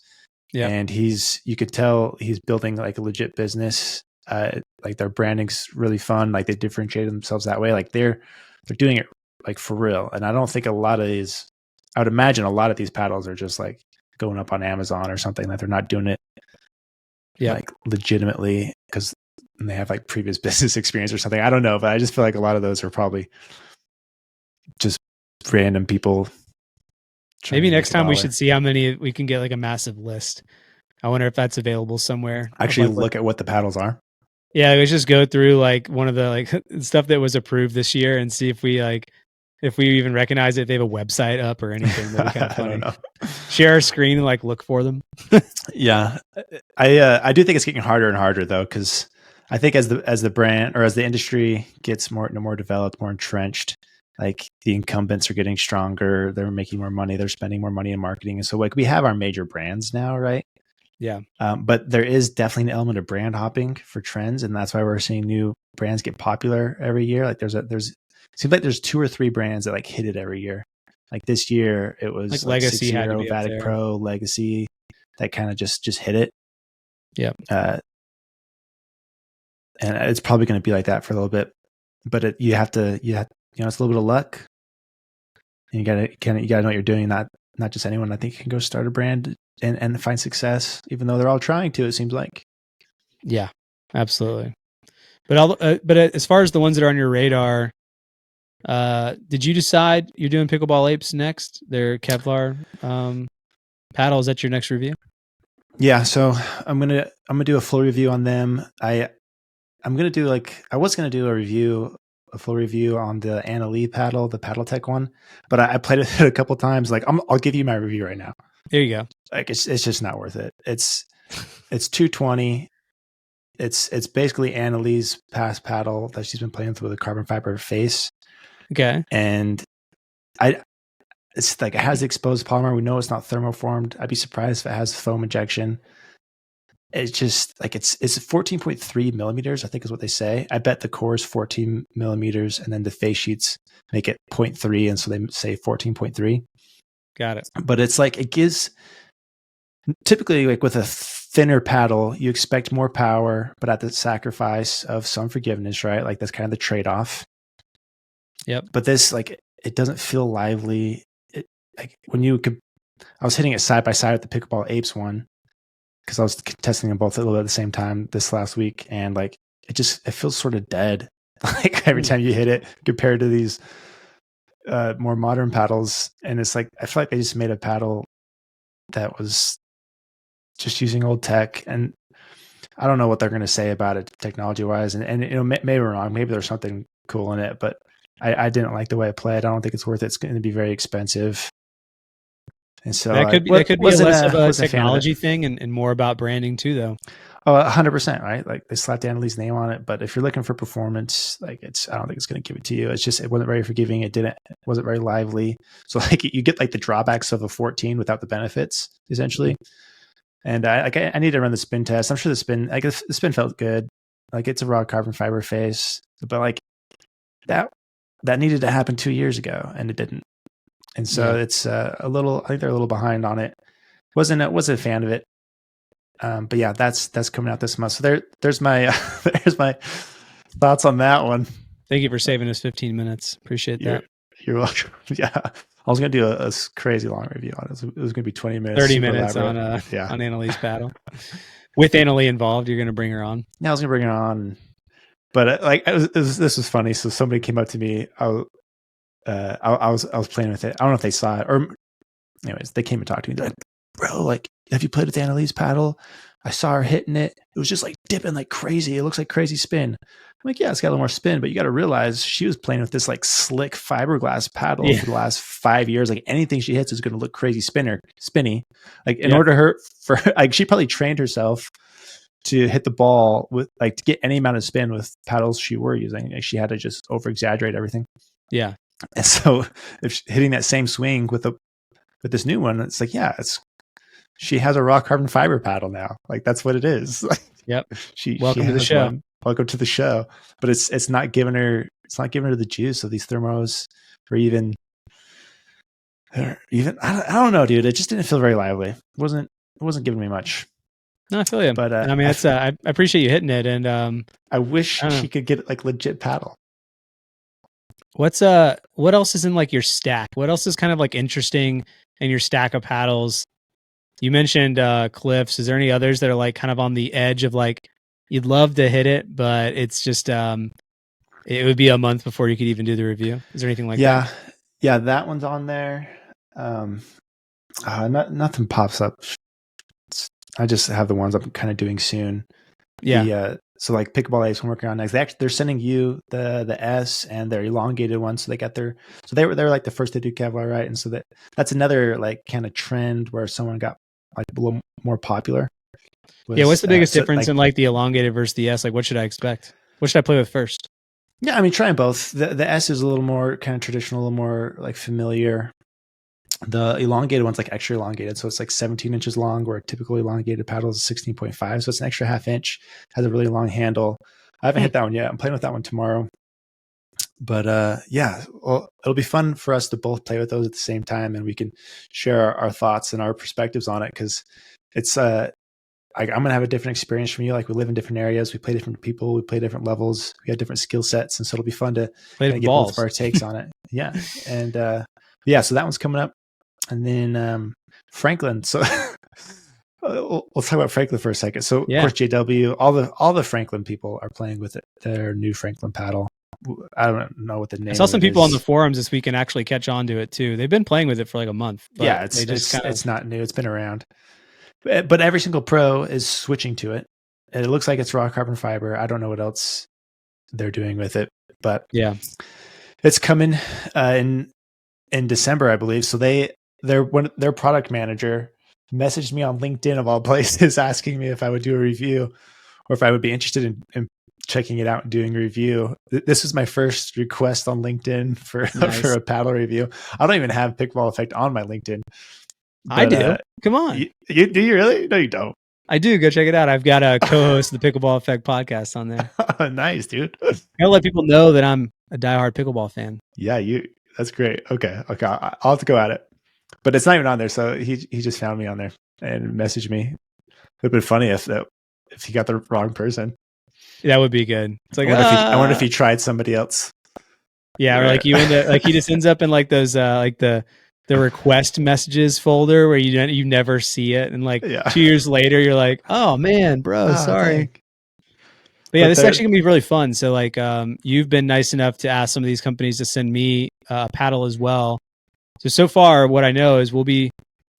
Yeah. And you could tell he's building like a legit business. Like their branding's really fun. Like they differentiate themselves that way. Like they're doing it like for real. And I don't think I would imagine a lot of these paddles are just like going up on Amazon or something, that they're not doing it like legitimately because they have like previous business experience or something. I don't know, but I just feel like a lot of those are probably just random people. Maybe next time we should see how many we can get, like a massive list. I wonder if that's available somewhere. Actually look at what the paddles are. Yeah, let's just go through like one of the like stuff that was approved this year and see if we even recognize it, if they have a website up or anything. That'd be kind of funny. I don't know. Share our screen and like look for them. Yeah. I do think it's getting harder and harder though, because I think as the brand or as the industry gets more developed, more entrenched, like the incumbents are getting stronger, they're making more money, they're spending more money in marketing. And so like we have our major brands now, right? Yeah. But there is definitely an element of brand hopping for trends. And that's why we're seeing new brands get popular every year. Like it seems like there's 2 or 3 brands that like hit it every year. Like this year it was like Legacy, Vatic Pro, Legacy, that kind of just hit it. Yeah. And it's probably going to be like that for a little bit, but you have to, it's a little bit of luck. And you gotta know what you're doing. Not just anyone, I think, can go start a brand and find success, even though they're all trying to, it seems like. Yeah, absolutely. But as far as the ones that are on your radar, did you decide you're doing Pickleball Apes next? Their Kevlar paddles. That's your next review? Yeah, so I'm gonna do a full review on them. I was gonna do a full review on the Anna Leigh paddle, the Paddle Tech one, but I played it a couple times. Like I'll give you my review right now. There you go. Like it's just not worth it. It's $220. It's basically Anna Leigh's past paddle that she's been playing with a carbon fiber face. Okay. And it's like it has exposed polymer. We know it's not thermoformed. I'd be surprised if it has foam injection. It's just like it's 14.3 millimeters, I think is what they say. I bet the core is 14 millimeters, and then the face sheets make it 0.3, and so they say 14.3. Got it. But it's like it gives, typically like with a thinner paddle, you expect more power, but at the sacrifice of some forgiveness, right? Like that's kind of the trade-off. Yep. But this, like, it doesn't feel lively. I was hitting it side by side with the Pickleball Apes one, because I was testing them both a little bit at the same time this last week, and like it feels sort of dead. Like every time you hit it, compared to these more modern paddles, and it's like I feel like they just made a paddle that was just using old tech, and I don't know what they're going to say about it technology wise, and maybe we're wrong. Maybe there's something cool in it, but I didn't like the way it played. I don't think it's worth it. It's going to be very expensive. And so that could be less of a technology thing and more about branding too, though. Oh, 100%, right? Like they slapped Anna Leigh's name on it, but if you're looking for performance, like I don't think it's going to give it to you. It's just, it wasn't very forgiving. It wasn't very lively. So like you get like the drawbacks of a 14 without the benefits, essentially. And I need to run the spin test. I'm sure the spin felt good. Like it's a raw carbon fiber face, but like that needed to happen 2 years ago and it didn't. And so it's a little, I think they're a little behind on it. Wasn't a fan of it. But yeah, that's coming out this month. So there's my there's my thoughts on that one. Thank you for saving us 15 minutes. Appreciate that. You're welcome. Yeah, I was gonna do a crazy long review on it. It was gonna be 20 minutes, 30 minutes on Anna Leigh's paddle. With Anna Leigh involved, you're gonna bring her on. Yeah, I was gonna bring her on, but like this was funny. So somebody came up to me. I was playing with it. I don't know if they saw it, or anyways, they came and talked to me. They're like, bro, like, have you played with Anna Leigh's paddle? I saw her hitting it. It was just like dipping like crazy. It looks like crazy spin. I'm like, yeah, it's got a little more spin, but you got to realize she was playing with this like slick fiberglass paddle for the last 5 years. Like anything she hits is going to look crazy spinny. Like in order for like, she probably trained herself to hit the ball with like to get any amount of spin with paddles she were using. Like, she had to just over exaggerate everything. Yeah. And so if hitting that same swing with this new one, it's like, yeah, she has a raw carbon fiber paddle now. Like that's what it is. Yep. Welcome to the show. Welcome to the show. But it's not giving her the juice of these thermos, or even I don't know, dude. It just didn't feel very lively. It wasn't giving me much. No, I feel you. But I mean, that's I appreciate you hitting it, and I wish she could get like legit paddle. What else is in like your stack? What else is kind of like interesting in your stack of paddles? You mentioned Cliffs. Is there any others that are like kind of on the edge of like you'd love to hit it, but it's just it would be a month before you could even do the review? Is there anything like that? Yeah, that one's on there. Nothing pops up. I just have the ones I'm kind of doing soon. Yeah. So like Pickleball Apes, I'm working on next. They're sending you the S and their elongated one. So they got they were like the first to do Kevlar, right? And so that's another like kind of trend where someone got like a little more popular. What's the biggest difference in like the elongated versus the S? Like what should I expect? What should I play with first? Yeah, I mean, try them both. The S is a little more kind of traditional, a little more like familiar. The elongated one's like extra elongated. So it's like 17 inches long, where a typical elongated paddle is 16.5. So it's an extra half inch, has a really long handle. I haven't hit that one yet. I'm playing with that one tomorrow. But well, it'll be fun for us to both play with those at the same time, and we can share our thoughts and our perspectives on it, because it's I'm going to have a different experience from you. Like we live in different areas, we play different people, we play different levels, we have different skill sets, and so it'll be fun to get both of our takes on it. Yeah, and so that one's coming up, and then Franklin. So we'll talk about Franklin for a second. So of course JW, all the Franklin people are playing with it, their new Franklin paddle. I don't know what the name. I saw some people on the forums this week and actually catch on to it too. They've been playing with it for like a month. Yeah, it's not new. It's been around. But every single pro is switching to it. And it looks like it's raw carbon fiber. I don't know what else they're doing with it, but yeah, it's coming in December, I believe. So their product manager messaged me on LinkedIn of all places, asking me if I would do a review or if I would be interested in checking it out and doing a review. This was my first request on LinkedIn for a paddle review. I don't even have Pickleball Effect on my LinkedIn. But, I do. Come on. You do you really? No, you don't. I do. Go check it out. I've got a co-host of the Pickleball Effect podcast on there. Nice, dude. I'll let people know that I'm a diehard pickleball fan. Yeah, that's great. Okay. I'll have to go at it. But it's not even on there. So he just found me on there and messaged me. It'd been funny if he got the wrong person. That would be good. It's like I wonder if he tried somebody else. Yeah, or like you end up like he just ends up in like those like the request messages folder where you never see it, and like 2 years later you're like, oh man, bro, sorry. But yeah, this is actually gonna be really fun. So like you've been nice enough to ask some of these companies to send me a paddle as well. So far what I know is we'll be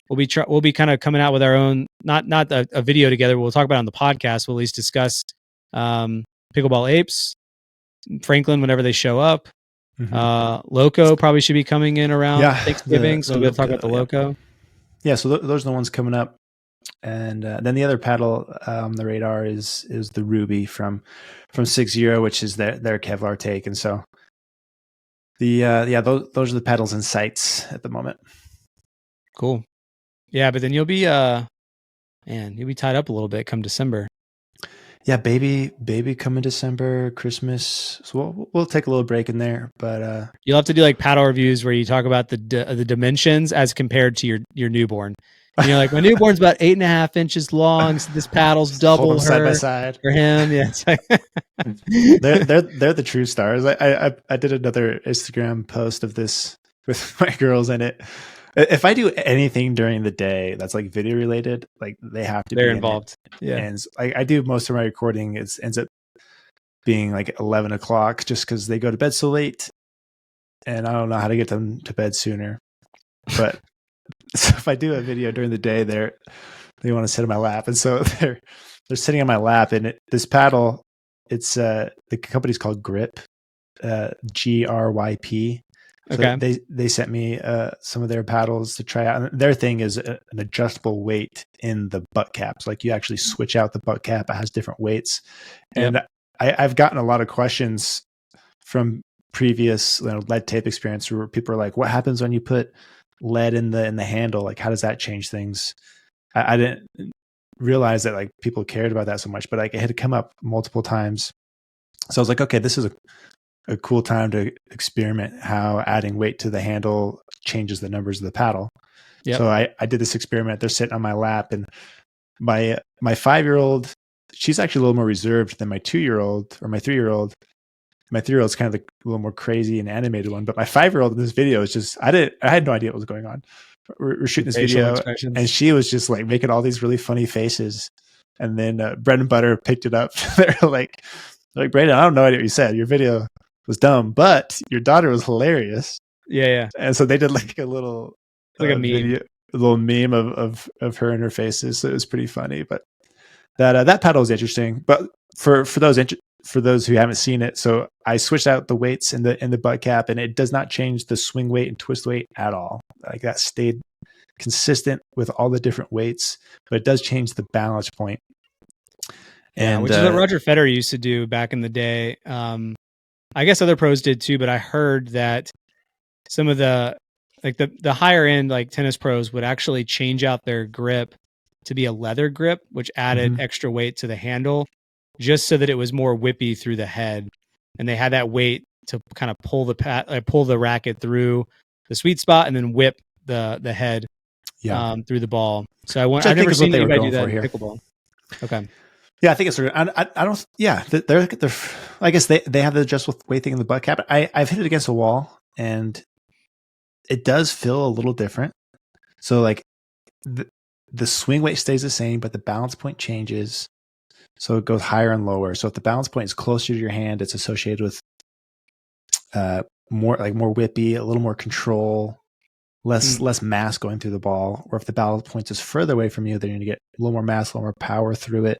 kind of coming out with our own not a video together. We'll talk about it on the podcast. We'll at least discuss Pickleball Apes, Franklin whenever they show up. Mm-hmm. Loco probably should be coming in around Thanksgiving, so we'll talk about the Loco. Yeah, so those are the ones coming up, and then the other paddle on the radar is the Ruby from 60, which is their Kevlar take, and so those are the paddles in sights at the moment. Cool. Yeah, but then you'll be tied up a little bit come December. Yeah, baby coming December, Christmas. So we'll take a little break in there, but You'll have to do like paddle reviews where you talk about the dimensions as compared to your newborn. And you're like, my newborn's about 8.5 inches long. So this paddle's hold them double side by her side. for him. Yeah, it's like They're the true stars. I did another Instagram post of this with my girls in it. If I do anything during the day that's like video related, like they have to they're be in it. involved. Yeah, And I do most of my recording. It ends up being like 11 o'clock just because they go to bed so late, and I don't know how to get them to bed sooner. But so if I do a video during the day, they want to sit on my lap, and so they're sitting on my lap. And this paddle, it's the company's called Grip, GRYP. So okay. they sent me some of their paddles to try out. And their thing is an adjustable weight in the butt caps. Like you actually switch out the butt cap. It has different weights. And Yep. I've gotten a lot of questions from previous lead tape experience where people are like, what happens when you put lead in the handle? Like, how does that change things? I didn't realize that like people cared about that so much, but like it had come up multiple times. So I was like, okay, this is a cool time to experiment how adding weight to the handle changes the numbers of the paddle. Yep. So I did this experiment. They're sitting on my lap, and my 5-year-old, she's actually a little more reserved than my 2-year-old or my 3-year-old. My 3-year-old's kind of a little more crazy and animated one, but my 5-year-old in this video is just, I had no idea what was going on. We're shooting this video, and she was just like making all these really funny faces. And then Bread and Butter picked it up. They're like, Braydon, I don't know what you said. Your video was dumb, but your daughter was hilarious. Yeah. And so they did like a little like a meme. video, a little meme of her and her faces. So it was pretty funny. But that paddle was interesting. But for those who haven't seen it, so I switched out the weights in the butt cap, and it does not change the swing weight and twist weight at all. Like that stayed consistent with all the different weights, but it does change the balance point. And which is what Roger Federer used to do back in the day. I guess other pros did too, but I heard that some of the higher end like tennis pros would actually change out their grip to be a leather grip, which added extra weight to the handle just so that it was more whippy through the head. And they had that weight to kind of pull the racket through the sweet spot and then whip the head through the ball. So I've never seen anybody do that in pickleball. Okay. Yeah, I think it's. I don't. Yeah, they're. I guess they have the adjustable weight thing in the butt cap. I've hit it against a wall, and it does feel a little different. So like, the swing weight stays the same, but the balance point changes. So it goes higher and lower. So if the balance point is closer to your hand, it's associated with more whippy, a little more control, less mass going through the ball. Or if the balance point is further away from you, then you're gonna get a little more mass, a little more power through it.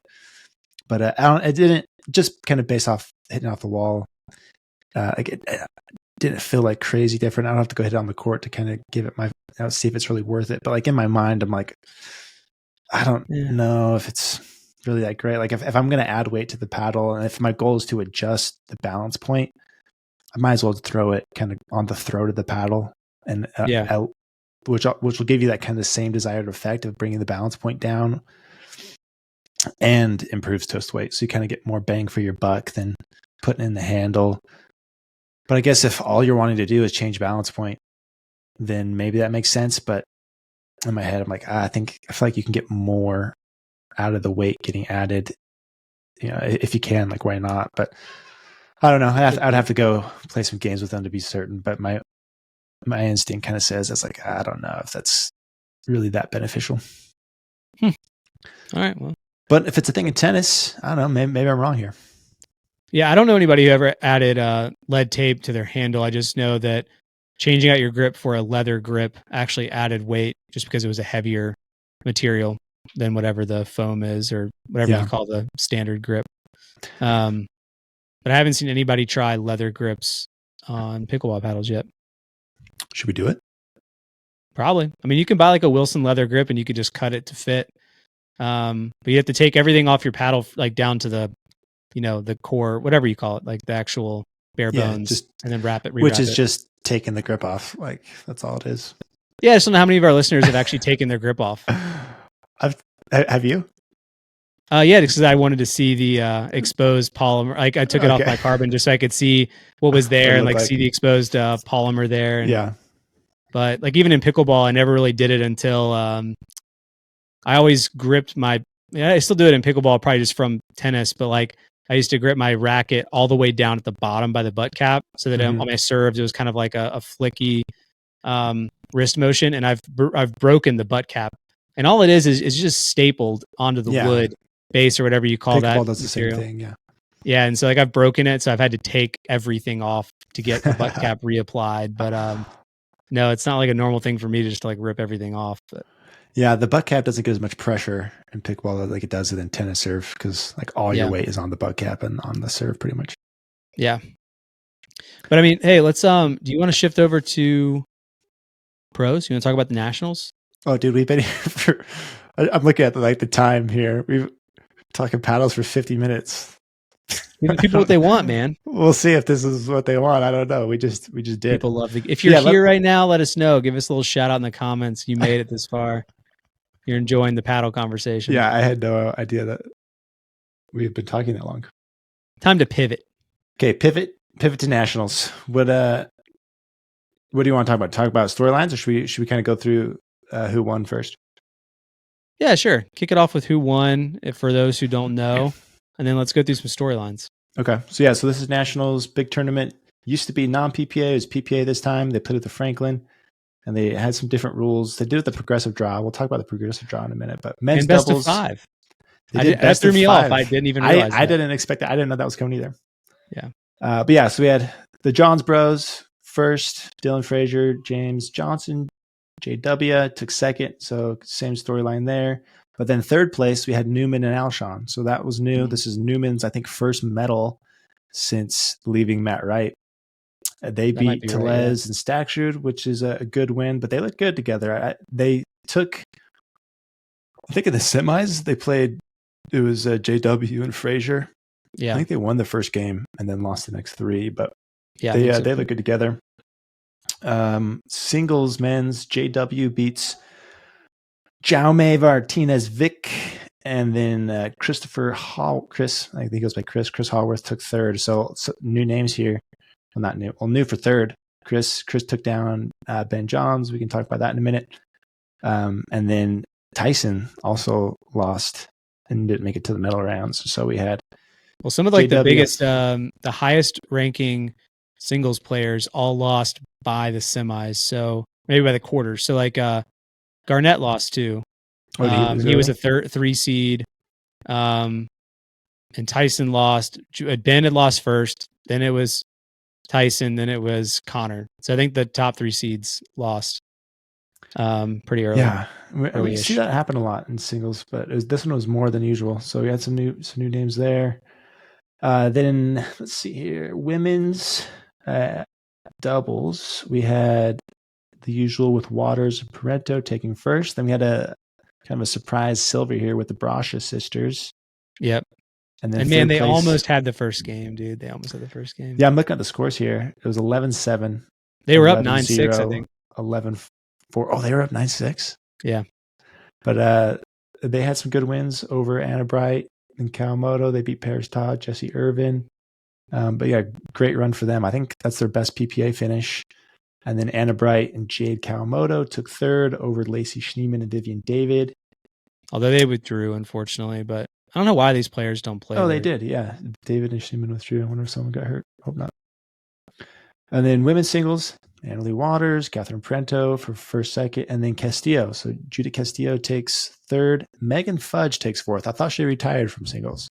But it didn't, just kind of based off hitting off the wall. It didn't feel like crazy different. I don't have to go hit it on the court to kind of give it see if it's really worth it. But like in my mind, I'm like, I don't know if it's really that great. Like if I'm going to add weight to the paddle, and if my goal is to adjust the balance point, I might as well throw it kind of on the throat of the paddle, and which will give you that kind of same desired effect of bringing the balance point down and improves twist weight. So you kind of get more bang for your buck than putting in the handle. But I guess if all you're wanting to do is change balance point, then maybe that makes sense. But in my head, I'm like, I feel like you can get more out of the weight getting added. If you can, like, why not? But I don't know. I'd have to go play some games with them to be certain. But my instinct kind of says it's like, I don't know if that's really that beneficial. All right. Well, but if it's a thing in tennis, I don't know. Maybe I'm wrong here. Yeah, I don't know anybody who ever added lead tape to their handle. I just know that changing out your grip for a leather grip actually added weight just because it was a heavier material than whatever the foam is or whatever you call the standard grip. But I haven't seen anybody try leather grips on pickleball paddles yet. Should we do it? Probably. I mean, you can buy like a Wilson leather grip and you could just cut it to fit. But you have to take everything off your paddle, like down to the, the core, whatever you call it, like the actual bare bones, and then wrap it. Which is just taking the grip off. Like that's all it is. Yeah, I just don't know how many of our listeners have actually taken their grip off. Have you? Yeah, because I wanted to see the exposed polymer. Like I took it off my carbon just so I could see what was there and like see the exposed polymer there. And, yeah. But like even in pickleball, I never really did it until I always gripped my. Yeah, I still do it in pickleball, probably just from tennis. But like I used to grip my racket all the way down at the bottom by the butt cap, so that on my serves it was kind of like a flicky wrist motion. And I've broken the butt cap, and all it is just stapled onto the wood base or whatever you call that. Pickleball does the same thing, yeah. Yeah, and so like I've broken it, so I've had to take everything off to get the butt cap reapplied. But no, it's not like a normal thing for me to just like rip everything off. But yeah, the butt cap doesn't get as much pressure in pickleball like it does in tennis serve because like all your weight is on the butt cap and on the serve pretty much. Yeah, but I mean, hey, let's do you want to shift over to pros? You want to talk about the nationals? Oh, dude, we've been here for. I'm looking at like the time here. We've talking paddles for 50 minutes. Give people what they want, man. We'll see if this is what they want. I don't know. We just did. People love it. If you're here right now, let us know. Give us a little shout out in the comments. You made it this far. You're enjoying the paddle conversation. Yeah, I had no idea that we've been talking that long. Time to pivot. Okay, pivot to nationals. What do you want to talk about? Talk about storylines, or should we kind of go through who won first? Yeah, sure. Kick it off with who won, for those who don't know, and then let's go through some storylines. Okay, so this is nationals, big tournament. Used to be non-PPA, it was PPA this time. They put it to Franklin, and they had some different rules. They did it the progressive draw. We'll talk about the progressive draw in a minute. But men's best doubles, of 5. That threw me off. I didn't even realize. I didn't expect that. I didn't know that was coming either. Yeah. But yeah, so we had the Johns Bros first. Dylan Frazier, James Johnson, JW took second. So same storyline there. But then third place, we had Newman and Alshon. So that was new. This is Newman's, I think, first medal since leaving Matt Wright. They beat Telez and Stackshud, which is a good win, but they look good together. They took, I think in the semis, they played, it was JW and Frazier. Yeah. I think they won the first game and then lost the next 3, but yeah, they look good together. Singles men's, JW beats Jaume Martinez Vic, and then Chris, I think he goes by Chris Hallworth took third. So new names here. Well, not new. Well, new for third. Chris took down Ben Johns. We can talk about that in a minute. And then Tyson also lost and didn't make it to the medal rounds. So we had some of like the biggest, the highest ranking singles players all lost by the semis. So maybe by the quarters. So like Garnett lost too. He was a 3 seed. And Tyson lost. Ben had lost first. Then it was Tyson. Then it was Connor. So I think the top 3 seeds lost pretty early. Yeah, we see that happen a lot in singles, but this one was more than usual. So we had some new names there. Then let's see here, women's doubles. We had the usual with Waters and Pareto taking first. Then we had a kind of a surprise silver here with the Brasha sisters. Yep. And then man, they almost had the first game, dude. They almost had the first game. Yeah, I'm looking at the scores here. It was 11-7. They were up 9-6, I think. 11-4. Oh, they were up 9-6? Yeah. But they had some good wins over Anna Bright and Kawamoto. They beat Paris Todd, Jesse Irvin. But yeah, great run for them. I think that's their best PPA finish. And then Anna Bright and Jade Kawamoto took third over Lacey Schneeman and Vivian David. Although they withdrew, unfortunately. But I don't know why these players don't play. Oh, they did. Yeah. David and Schneeman withdrew. I wonder if someone got hurt. Hope not. And then women's singles, Anna Leigh Waters, Catherine Prento for first, second, and then Castillo. So Judith Castillo takes third. Megan Fudge takes fourth. I thought she retired from singles.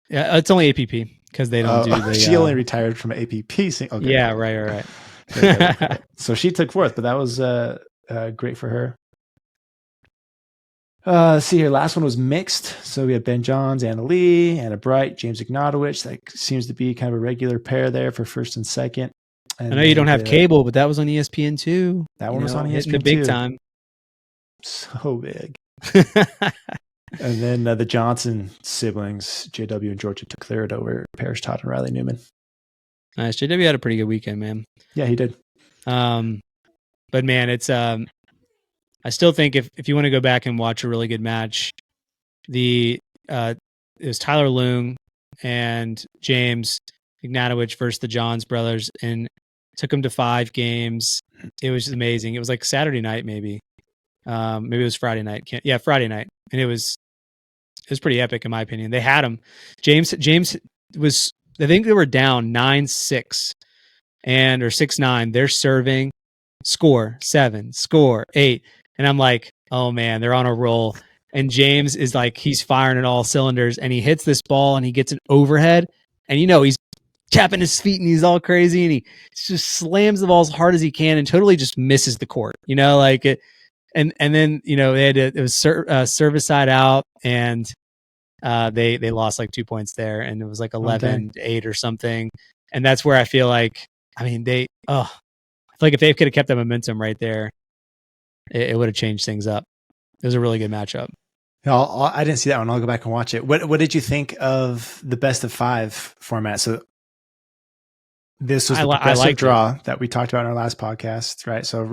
Yeah, it's only APP because they don't do the... She only retired from APP. Okay. Yeah, right. So she took fourth, but that was great for her. See here, last one was mixed. So we had Ben Johns, Anna Leigh, Anna Bright, James Ignatowicz. That seems to be kind of a regular pair there for first and second. And I know you don't have cable, but that was on ESPN too. That one was on ESPN the big time. So big. And then the Johnson siblings, JW and Georgia, took third over Parrish Todd and Riley Newman. Nice. JW had a pretty good weekend, man. Yeah, he did. But man, it's I still think if you want to go back and watch a really good match, it was Tyler Loong and James Ignatowicz versus the Johns brothers, and took them to 5 games. It was amazing. It was like Saturday night, maybe it was Friday night. Friday night, and it was pretty epic in my opinion. They had him. James was, I think they were down 9-6 or 6-9. They're serving, score 7, score 8, and I'm like, oh man, they're on a roll. And James is like, he's firing at all cylinders, and he hits this ball and he gets an overhead, and he's tapping his feet and he's all crazy, and he just slams the ball as hard as he can and totally just misses the court. Like it, and then they had it was service side out, and they lost like 2 points there, and it was like 11-8 or something. And that's where I feel like, I mean, I feel like if they could have kept that momentum right there, it would have changed things up. It was a really good matchup. I didn't see that one. I'll go back and watch it. What did you think of the best of 5 format? So this was the progressive draw that we talked about in our last podcast, right? So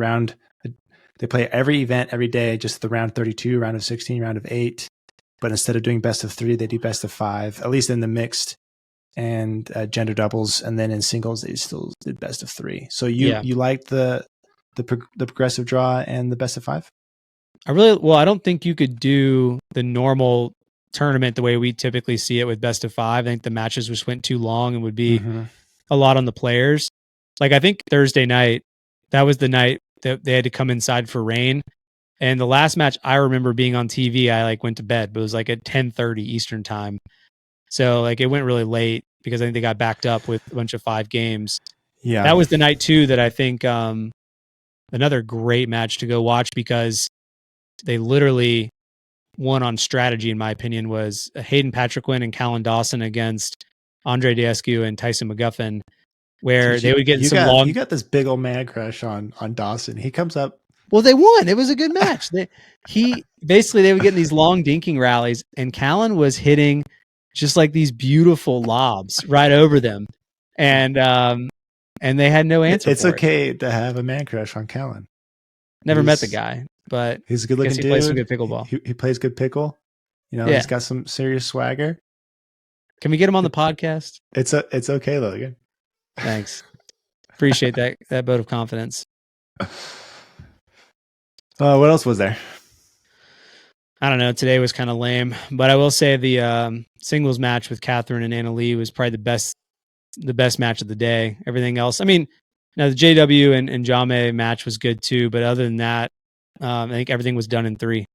they play every event every day, just the round 32, round of 16, round of 8. But instead of doing best of 3, they do best of 5, at least in the mixed and gender doubles. And then in singles, they still did best of 3. So you liked the progressive draw and the best of 5? I don't think you could do the normal tournament the way we typically see it with best of 5. I think the matches just went too long and would be a lot on the players. Like, I think Thursday night, that was the night that they had to come inside for rain. And the last match I remember being on TV, I like went to bed, but it was like at 10:30 Eastern time. So like it went really late because I think they got backed up with a bunch of 5 games. Yeah. That was the night too that I think another great match to go watch, because they literally won on strategy, in my opinion, was Hayden Patriquin and Callan Dawson against Andre Daescu and Tyson McGuffin, where they would get You got this big old man crush on Dawson. He comes up. Well, they won. It was a good match. They would get in these long dinking rallies, and Callan was hitting just like these beautiful lobs right over them, and they had no answer. It's okay to have a man crush on Callan. Never met the guy, but he's a good looking dude. He plays some good pickleball. He plays good pickle. He's got some serious swagger. Can we get him on the podcast? It's okay, Logan. Thanks. Appreciate that vote of confidence. What else was there? I don't know. Today was kind of lame, but I will say the singles match with Catherine and Anna Leigh was probably the best match of the day. Everything else, I mean, now the JW and Jame match was good too, but other than that, I think everything was done in 3.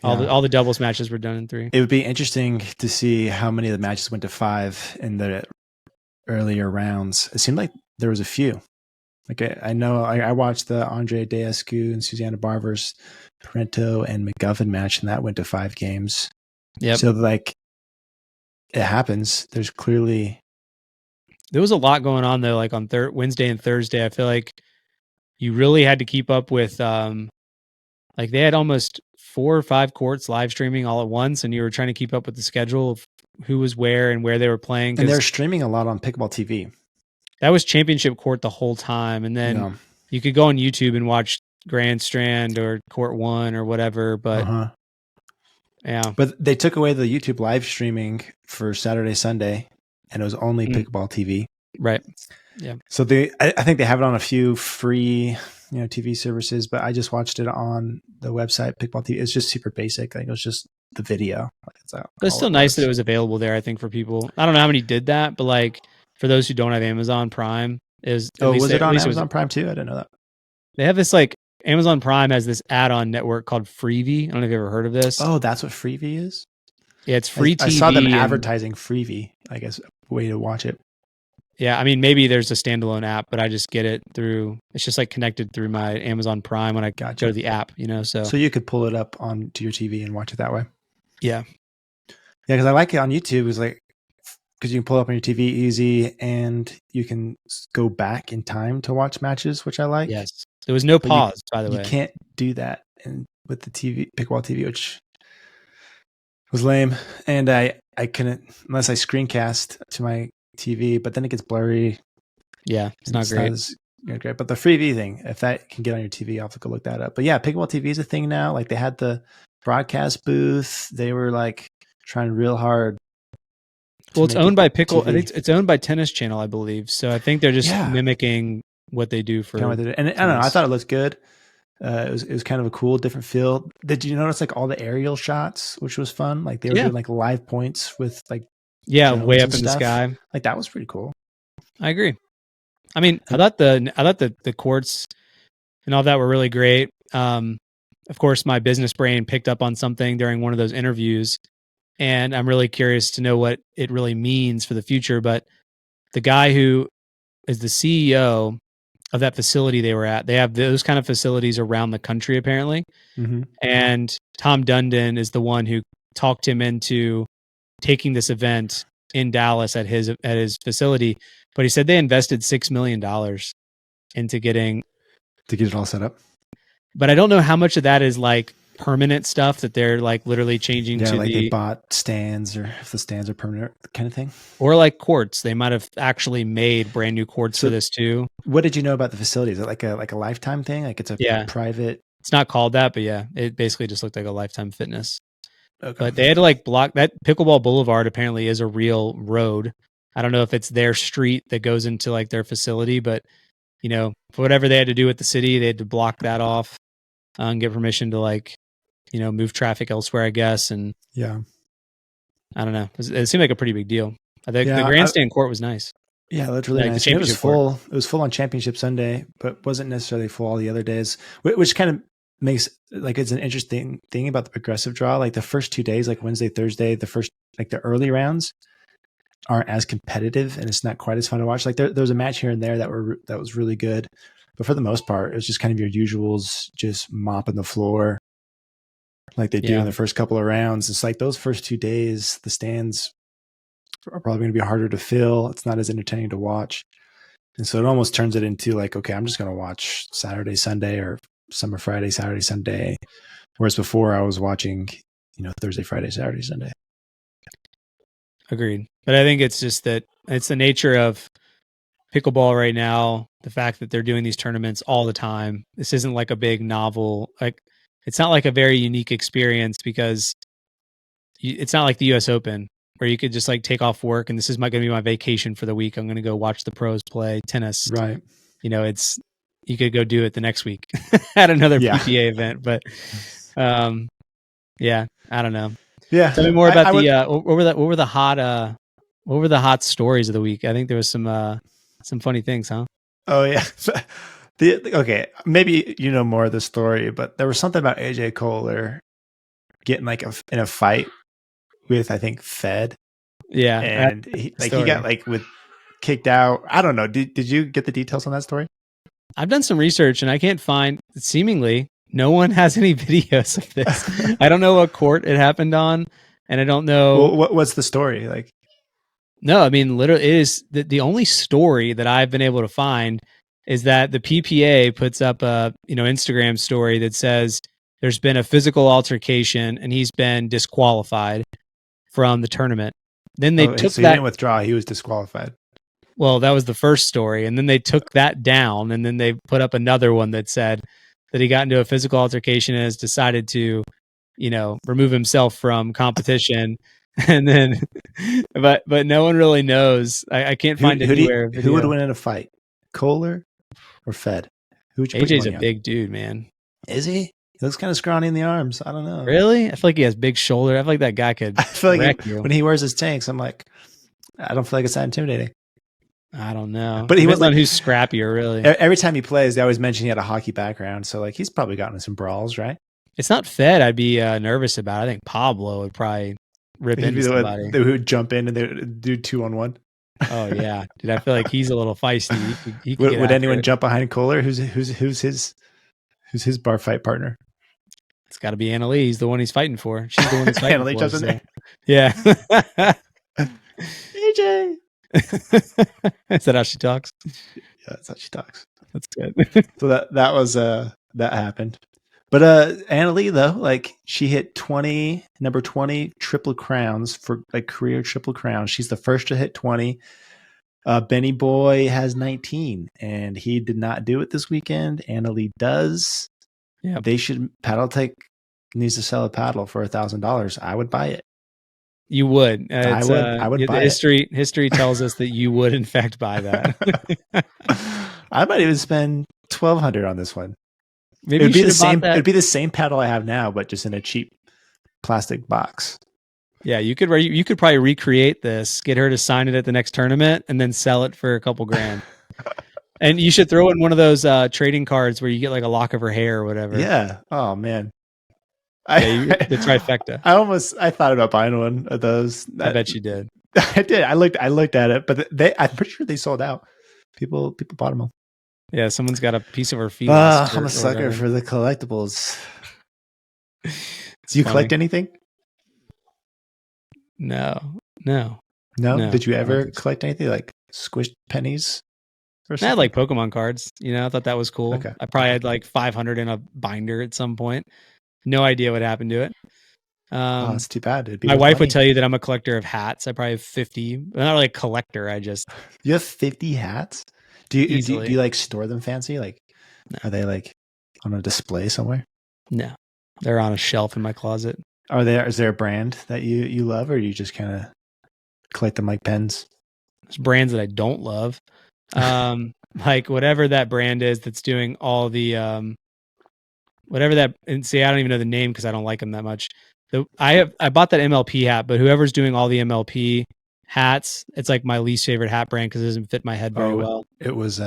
All the doubles matches were done in 3. It would be interesting to see how many of the matches went to 5 in the earlier rounds. It seemed like there was a few. Like I know I watched the Andre Daescu and Susanna Barber's Parento and McGuffin match, and that went to 5 games. Yeah. So like it happens. There was a lot going on though. Like on Wednesday and Thursday, I feel like you really had to keep up with. Like they had almost 4 or 5 courts live streaming all at once, and you were trying to keep up with the schedule of who was where and where they were playing. And they're streaming a lot on Pickleball TV. That was championship court the whole time. And then you could go on YouTube and watch Grandstand or Court 1 or whatever. But yeah. But they took away the YouTube live streaming for Saturday, Sunday, and it was only Pickleball TV. Right. Yeah. So I think they have it on a few free TV services, but I just watched it on the website, Pickleball TV. It's just super basic. Like it was just the video. But it's still nice that it was available there, I think, for people. I don't know how many did that, but like for those who don't have Amazon Prime, was it on Amazon Prime too? I didn't know that. They have this like Amazon Prime has this add-on network called Freevee. I don't know if you've ever heard of this. Oh, that's what Freevee is? Yeah, it's free TV. I saw them advertising Freevee, I guess, a way to watch it. Yeah, I mean, maybe there's a standalone app, but I just get it through, it's just like connected through my Amazon Prime when I go to the app, So you could pull it up onto your TV and watch it that way. Yeah. Yeah, because I like it on YouTube. It's like, because you can pull it up on your TV easy, and you can go back in time to watch matches, which I like. Yes. There was no pause, by the way. You can't do that with the TV, Pickleball TV, which was lame. And I couldn't, unless I screencast to my TV, but then it gets blurry. Yeah, it's not great. Great. But the Freevee thing, if that can get on your TV, I'll have to go look that up. But yeah, Pickleball TV is a thing now. Like they had the broadcast booth. They were like trying real hard. Well, it's owned by Pickle. TV. I think it's owned by Tennis Channel, I believe. So I think they're just mimicking what they do for. And I don't know. I thought it looked good. It was kind of a cool, different feel. Did you notice like all the aerial shots, which was fun? Like they were doing like live points with like way up in the sky. Like that was pretty cool. I agree. I mean, I thought the courts and all that were really great. Of course, my business brain picked up on something during one of those interviews, and I'm really curious to know what it really means for the future. But the guy who is the CEO of that facility they were at, they have those kind of facilities around the country, apparently. Mm-hmm. And Tom Dundon is the one who talked him into taking this event in Dallas at his facility. But he said they invested $6 million into getting to get it all set up. But I don't know how much of that is like permanent stuff that they're like literally changing to like they bought stands, or if the stands are permanent kind of thing. Or like courts. They might have actually made brand new courts for this too. What did you know about the facility? Is it like a lifetime thing? Like it's a private? It's not called that, but it basically just looked like a Lifetime Fitness. Okay. But they had to like block that. Pickleball Boulevard apparently is a real road. I don't know if it's their street that goes into like their facility, but for whatever they had to do with the city, they had to block that off and get permission to like, move traffic elsewhere, I guess. And I don't know. It seemed like a pretty big deal. I think the grandstand court was nice. Yeah, that's really nice. It was full. It was full on Championship Sunday, but wasn't necessarily full all the other days, which kind of makes like it's an interesting thing about the progressive draw. Like the first 2 days, like Wednesday, Thursday, the first like the early rounds aren't as competitive, and it's not quite as fun to watch. Like there was a match here and there that was really good, but for the most part, it was just kind of your usuals, just mopping the floor like they do in the first couple of rounds. It's like those first 2 days, the stands are probably going to be harder to fill. It's not as entertaining to watch. And so it almost turns it into like, okay, I'm just going to watch Saturday, Sunday, or Summer Friday, Saturday, Sunday. Whereas before I was watching, Thursday, Friday, Saturday, Sunday. Agreed. But I think it's just that it's the nature of pickleball right now. The fact that they're doing these tournaments all the time. This isn't like a big novel, like it's not like a very unique experience because it's not like the US Open where you could just like take off work and this is going to be my vacation for the week. I'm going to go watch the pros play tennis. Right. You could go do it the next week at another PPA event. But I don't know. Yeah. Tell me more about what were the hot stories of the week? I think there was some funny things, huh? Oh yeah. Okay, maybe more of the story, but there was something about AJ Kohler getting like in a fight with, I think, Fed. Yeah, and he got like kicked out. I don't know. Did you get the details on that story? I've done some research and I can't find. Seemingly, no one has any videos of this. I don't know what court it happened on, and I don't know what's the story like. No, I mean, literally, it is the only story that I've been able to find is that the PPA puts up a Instagram story that says there's been a physical altercation and he's been disqualified from the tournament. Then they took so he didn't withdraw; he was disqualified. Well, that was the first story, and then they took that down, and then they put up another one that said that he got into a physical altercation and has decided to, remove himself from competition. And then, but no one really knows. I can't find anywhere. Who would win in a fight, Kohler or Fed? AJ's a big dude, man. Is he? He looks kind of scrawny in the arms. I don't know. Really? I feel like he has big shoulder. I feel like that guy could. I feel like when he wears his tanks, I'm like, I don't feel like it's that intimidating. I don't know. But he was like, who's scrappier, really. Every time he plays, they always mention he had a hockey background. So like he's probably gotten in some brawls, right? It's not Fed I'd be nervous about. I think Pablo would probably rip into somebody. They would jump in and they would do 2-on-1. Oh yeah, dude! I feel like he's a little feisty. He could would anyone jump behind Kohler? Who's his bar fight partner? It's got to be Anna Leigh. He's the one he's fighting for. She's the one he's fighting Anna Leigh for. jumps in there. Yeah. AJ. Is that how she talks? Yeah, that's how she talks. That's good. So that was that happened. But Anna Leigh, though, like she hit number 20 triple crowns for like career triple crowns. She's the first to hit 20. Benny Boy has 19, and he did not do it this weekend. Anna Leigh does. Yeah, they should paddle take needs to sell a paddle for $1,000, I would buy it. You would. I would buy it. History tells us that you would in fact buy that. I might even spend $1,200 on this one. Maybe it'd you be the should have same. bought that. It'd be the same paddle I have now, but just in a cheap plastic box. Yeah, you could probably recreate this, get her to sign it at the next tournament, and then sell it for a couple grand. And you should throw in one of those trading cards where you get like a lock of her hair or whatever. Yeah. Oh man. The trifecta. I thought about buying one of those. I bet you did. I did. I looked at it, but I'm pretty sure they sold out. People bought them all. Yeah, someone's got a piece of her feelings. I'm a sucker for the collectibles. Do you collect anything? No. Did you ever collect anything like squished pennies? I had like Pokemon cards. I thought that was cool. Okay. I probably had like 500 in a binder at some point. No idea what happened to it. It's too bad. My wife would tell you that I'm a collector of hats. I probably have 50. I'm not really a collector. You have 50 hats? Do you like store them fancy? Like, no. Are they like on a display somewhere? No, they're on a shelf in my closet. Is there a brand that you love, or do you just kind of collect them like pens? There's brands that I don't love. Like whatever that brand is that's doing all the whatever that, and see, I don't even know the name because I don't like them that much. I bought that MLP hat, but whoever's doing all the MLP hats, it's like my least favorite hat brand because it doesn't fit my head very well. It was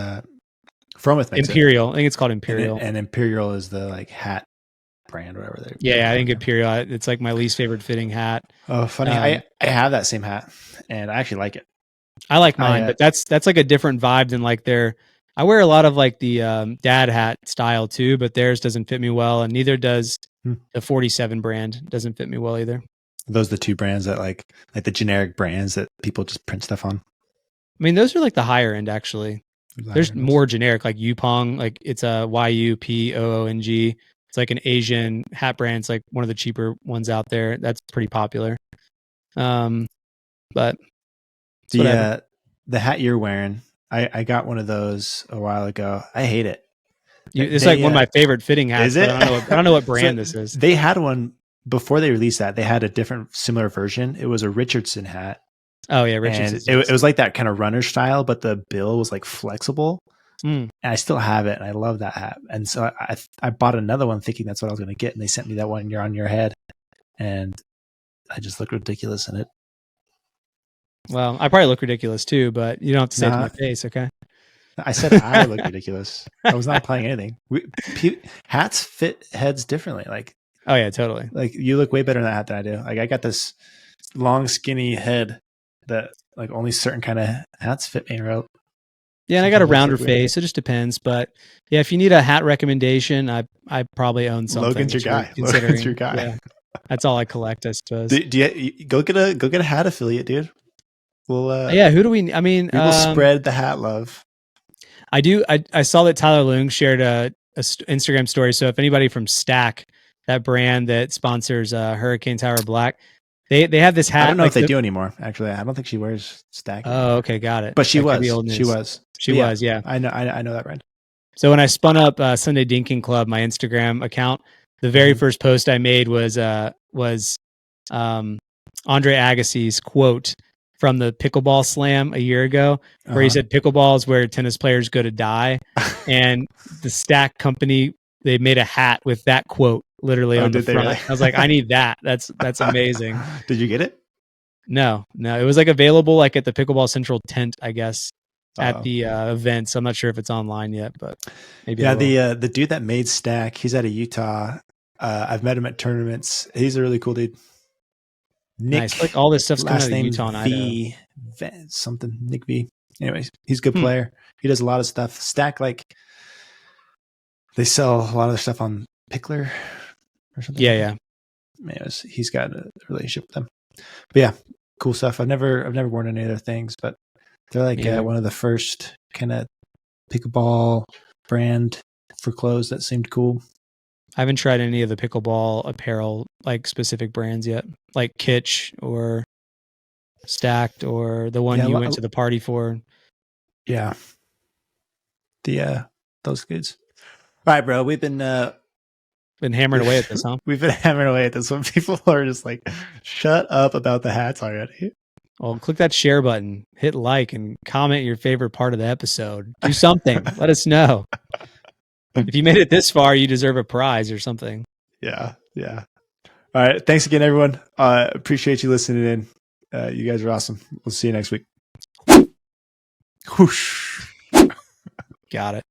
Frometh Imperial. I think it's called Imperial. And Imperial is the like hat brand, whatever they. Yeah, I think Imperial. It's like my least favorite fitting hat. Oh, funny! I have that same hat, and I actually like it. I like mine, but that's like a different vibe than like their. I wear a lot of like the dad hat style too, but theirs doesn't fit me well, and neither does the 47 brand. Doesn't fit me well either. Those are the two brands that like the generic brands that people just print stuff on. I mean, those are like the higher end actually. There's more generic, like Yupong, like it's a YUPOONG. It's like an Asian hat brand. It's like one of the cheaper ones out there. That's pretty popular. But the hat you're wearing, I got one of those a while ago. I hate it. It's like one of my favorite fitting hats. Is it? I don't know what brand this is. They had one before they released that. They had a different similar version. It was a Richardson hat. Oh yeah, Richardson. It was like that kind of runner style, but the bill was like flexible. And I still have it, and I love that hat. And so I bought another one thinking that's what I was going to get, and they sent me that one. You're on your head, and I just look ridiculous in it. Well, I probably look ridiculous too, but you don't have to say it to my face, okay? I said I look ridiculous. I was not implying anything. Hats fit heads differently. Like, oh yeah, totally. Like you look way better in that hat than I do. Like I got this long, skinny head that like only certain kind of hats fit me. Right? Yeah, and I got a rounder face. It just depends. But yeah, if you need a hat recommendation, I probably own something. Logan's your guy. Logan's your guy. Yeah. That's all I collect, I suppose. Do you go get a hat affiliate, dude? We'll yeah. Who do we? I mean, we will spread the hat love. I do. I saw that Tyler Leung shared a Instagram story. So if anybody from Stack, that brand that sponsors Hurricane Tower Black, they have this hat. I don't know if they do anymore. Actually, I don't think she wears Stack anymore. Oh, okay, got it. But she was. She was. Yeah, I know that brand. So when I spun up Sunday Dinking Club, my Instagram account, the very first post I made was Andre Agassi's quote from the Pickleball Slam a year ago, where he said pickleball is where tennis players go to die, and the Stack company, they made a hat with that quote literally on the front. Really? I was like, I need that. That's amazing. Did you get it? No, it was like available like at the Pickleball Central tent, I guess, at the event. So I'm not sure if it's online yet, but maybe. Yeah, the dude that made Stack, he's out of Utah. I've met him at tournaments. He's a really cool dude. Nick, nice. Like all this stuff's coming out of name Utah and V, something. Nick V. Anyways, he's a good player. He does a lot of stuff. Stack, like they sell a lot of their stuff on Pickler or something. Yeah. Anyways, he's got a relationship with them. But yeah, cool stuff. I've never worn any of their things, but they're like one of the first kind of pickleball brand for clothes that seemed cool. I haven't tried any of the pickleball apparel, like specific brands yet, like Kitsch or Stacked or the one you went to the party for. Yeah. Those goods. All right, bro. We've been Been hammering away at this, huh? We've been hammering away at this one. People are just like, shut up about the hats already. Well, click that share button, hit like, and comment your favorite part of the episode. Do something. Let us know. If you made it this far, you deserve a prize or something. Yeah. Yeah. All right. Thanks again, everyone. Appreciate you listening in. You guys are awesome. We'll see you next week. Whoosh. Got it.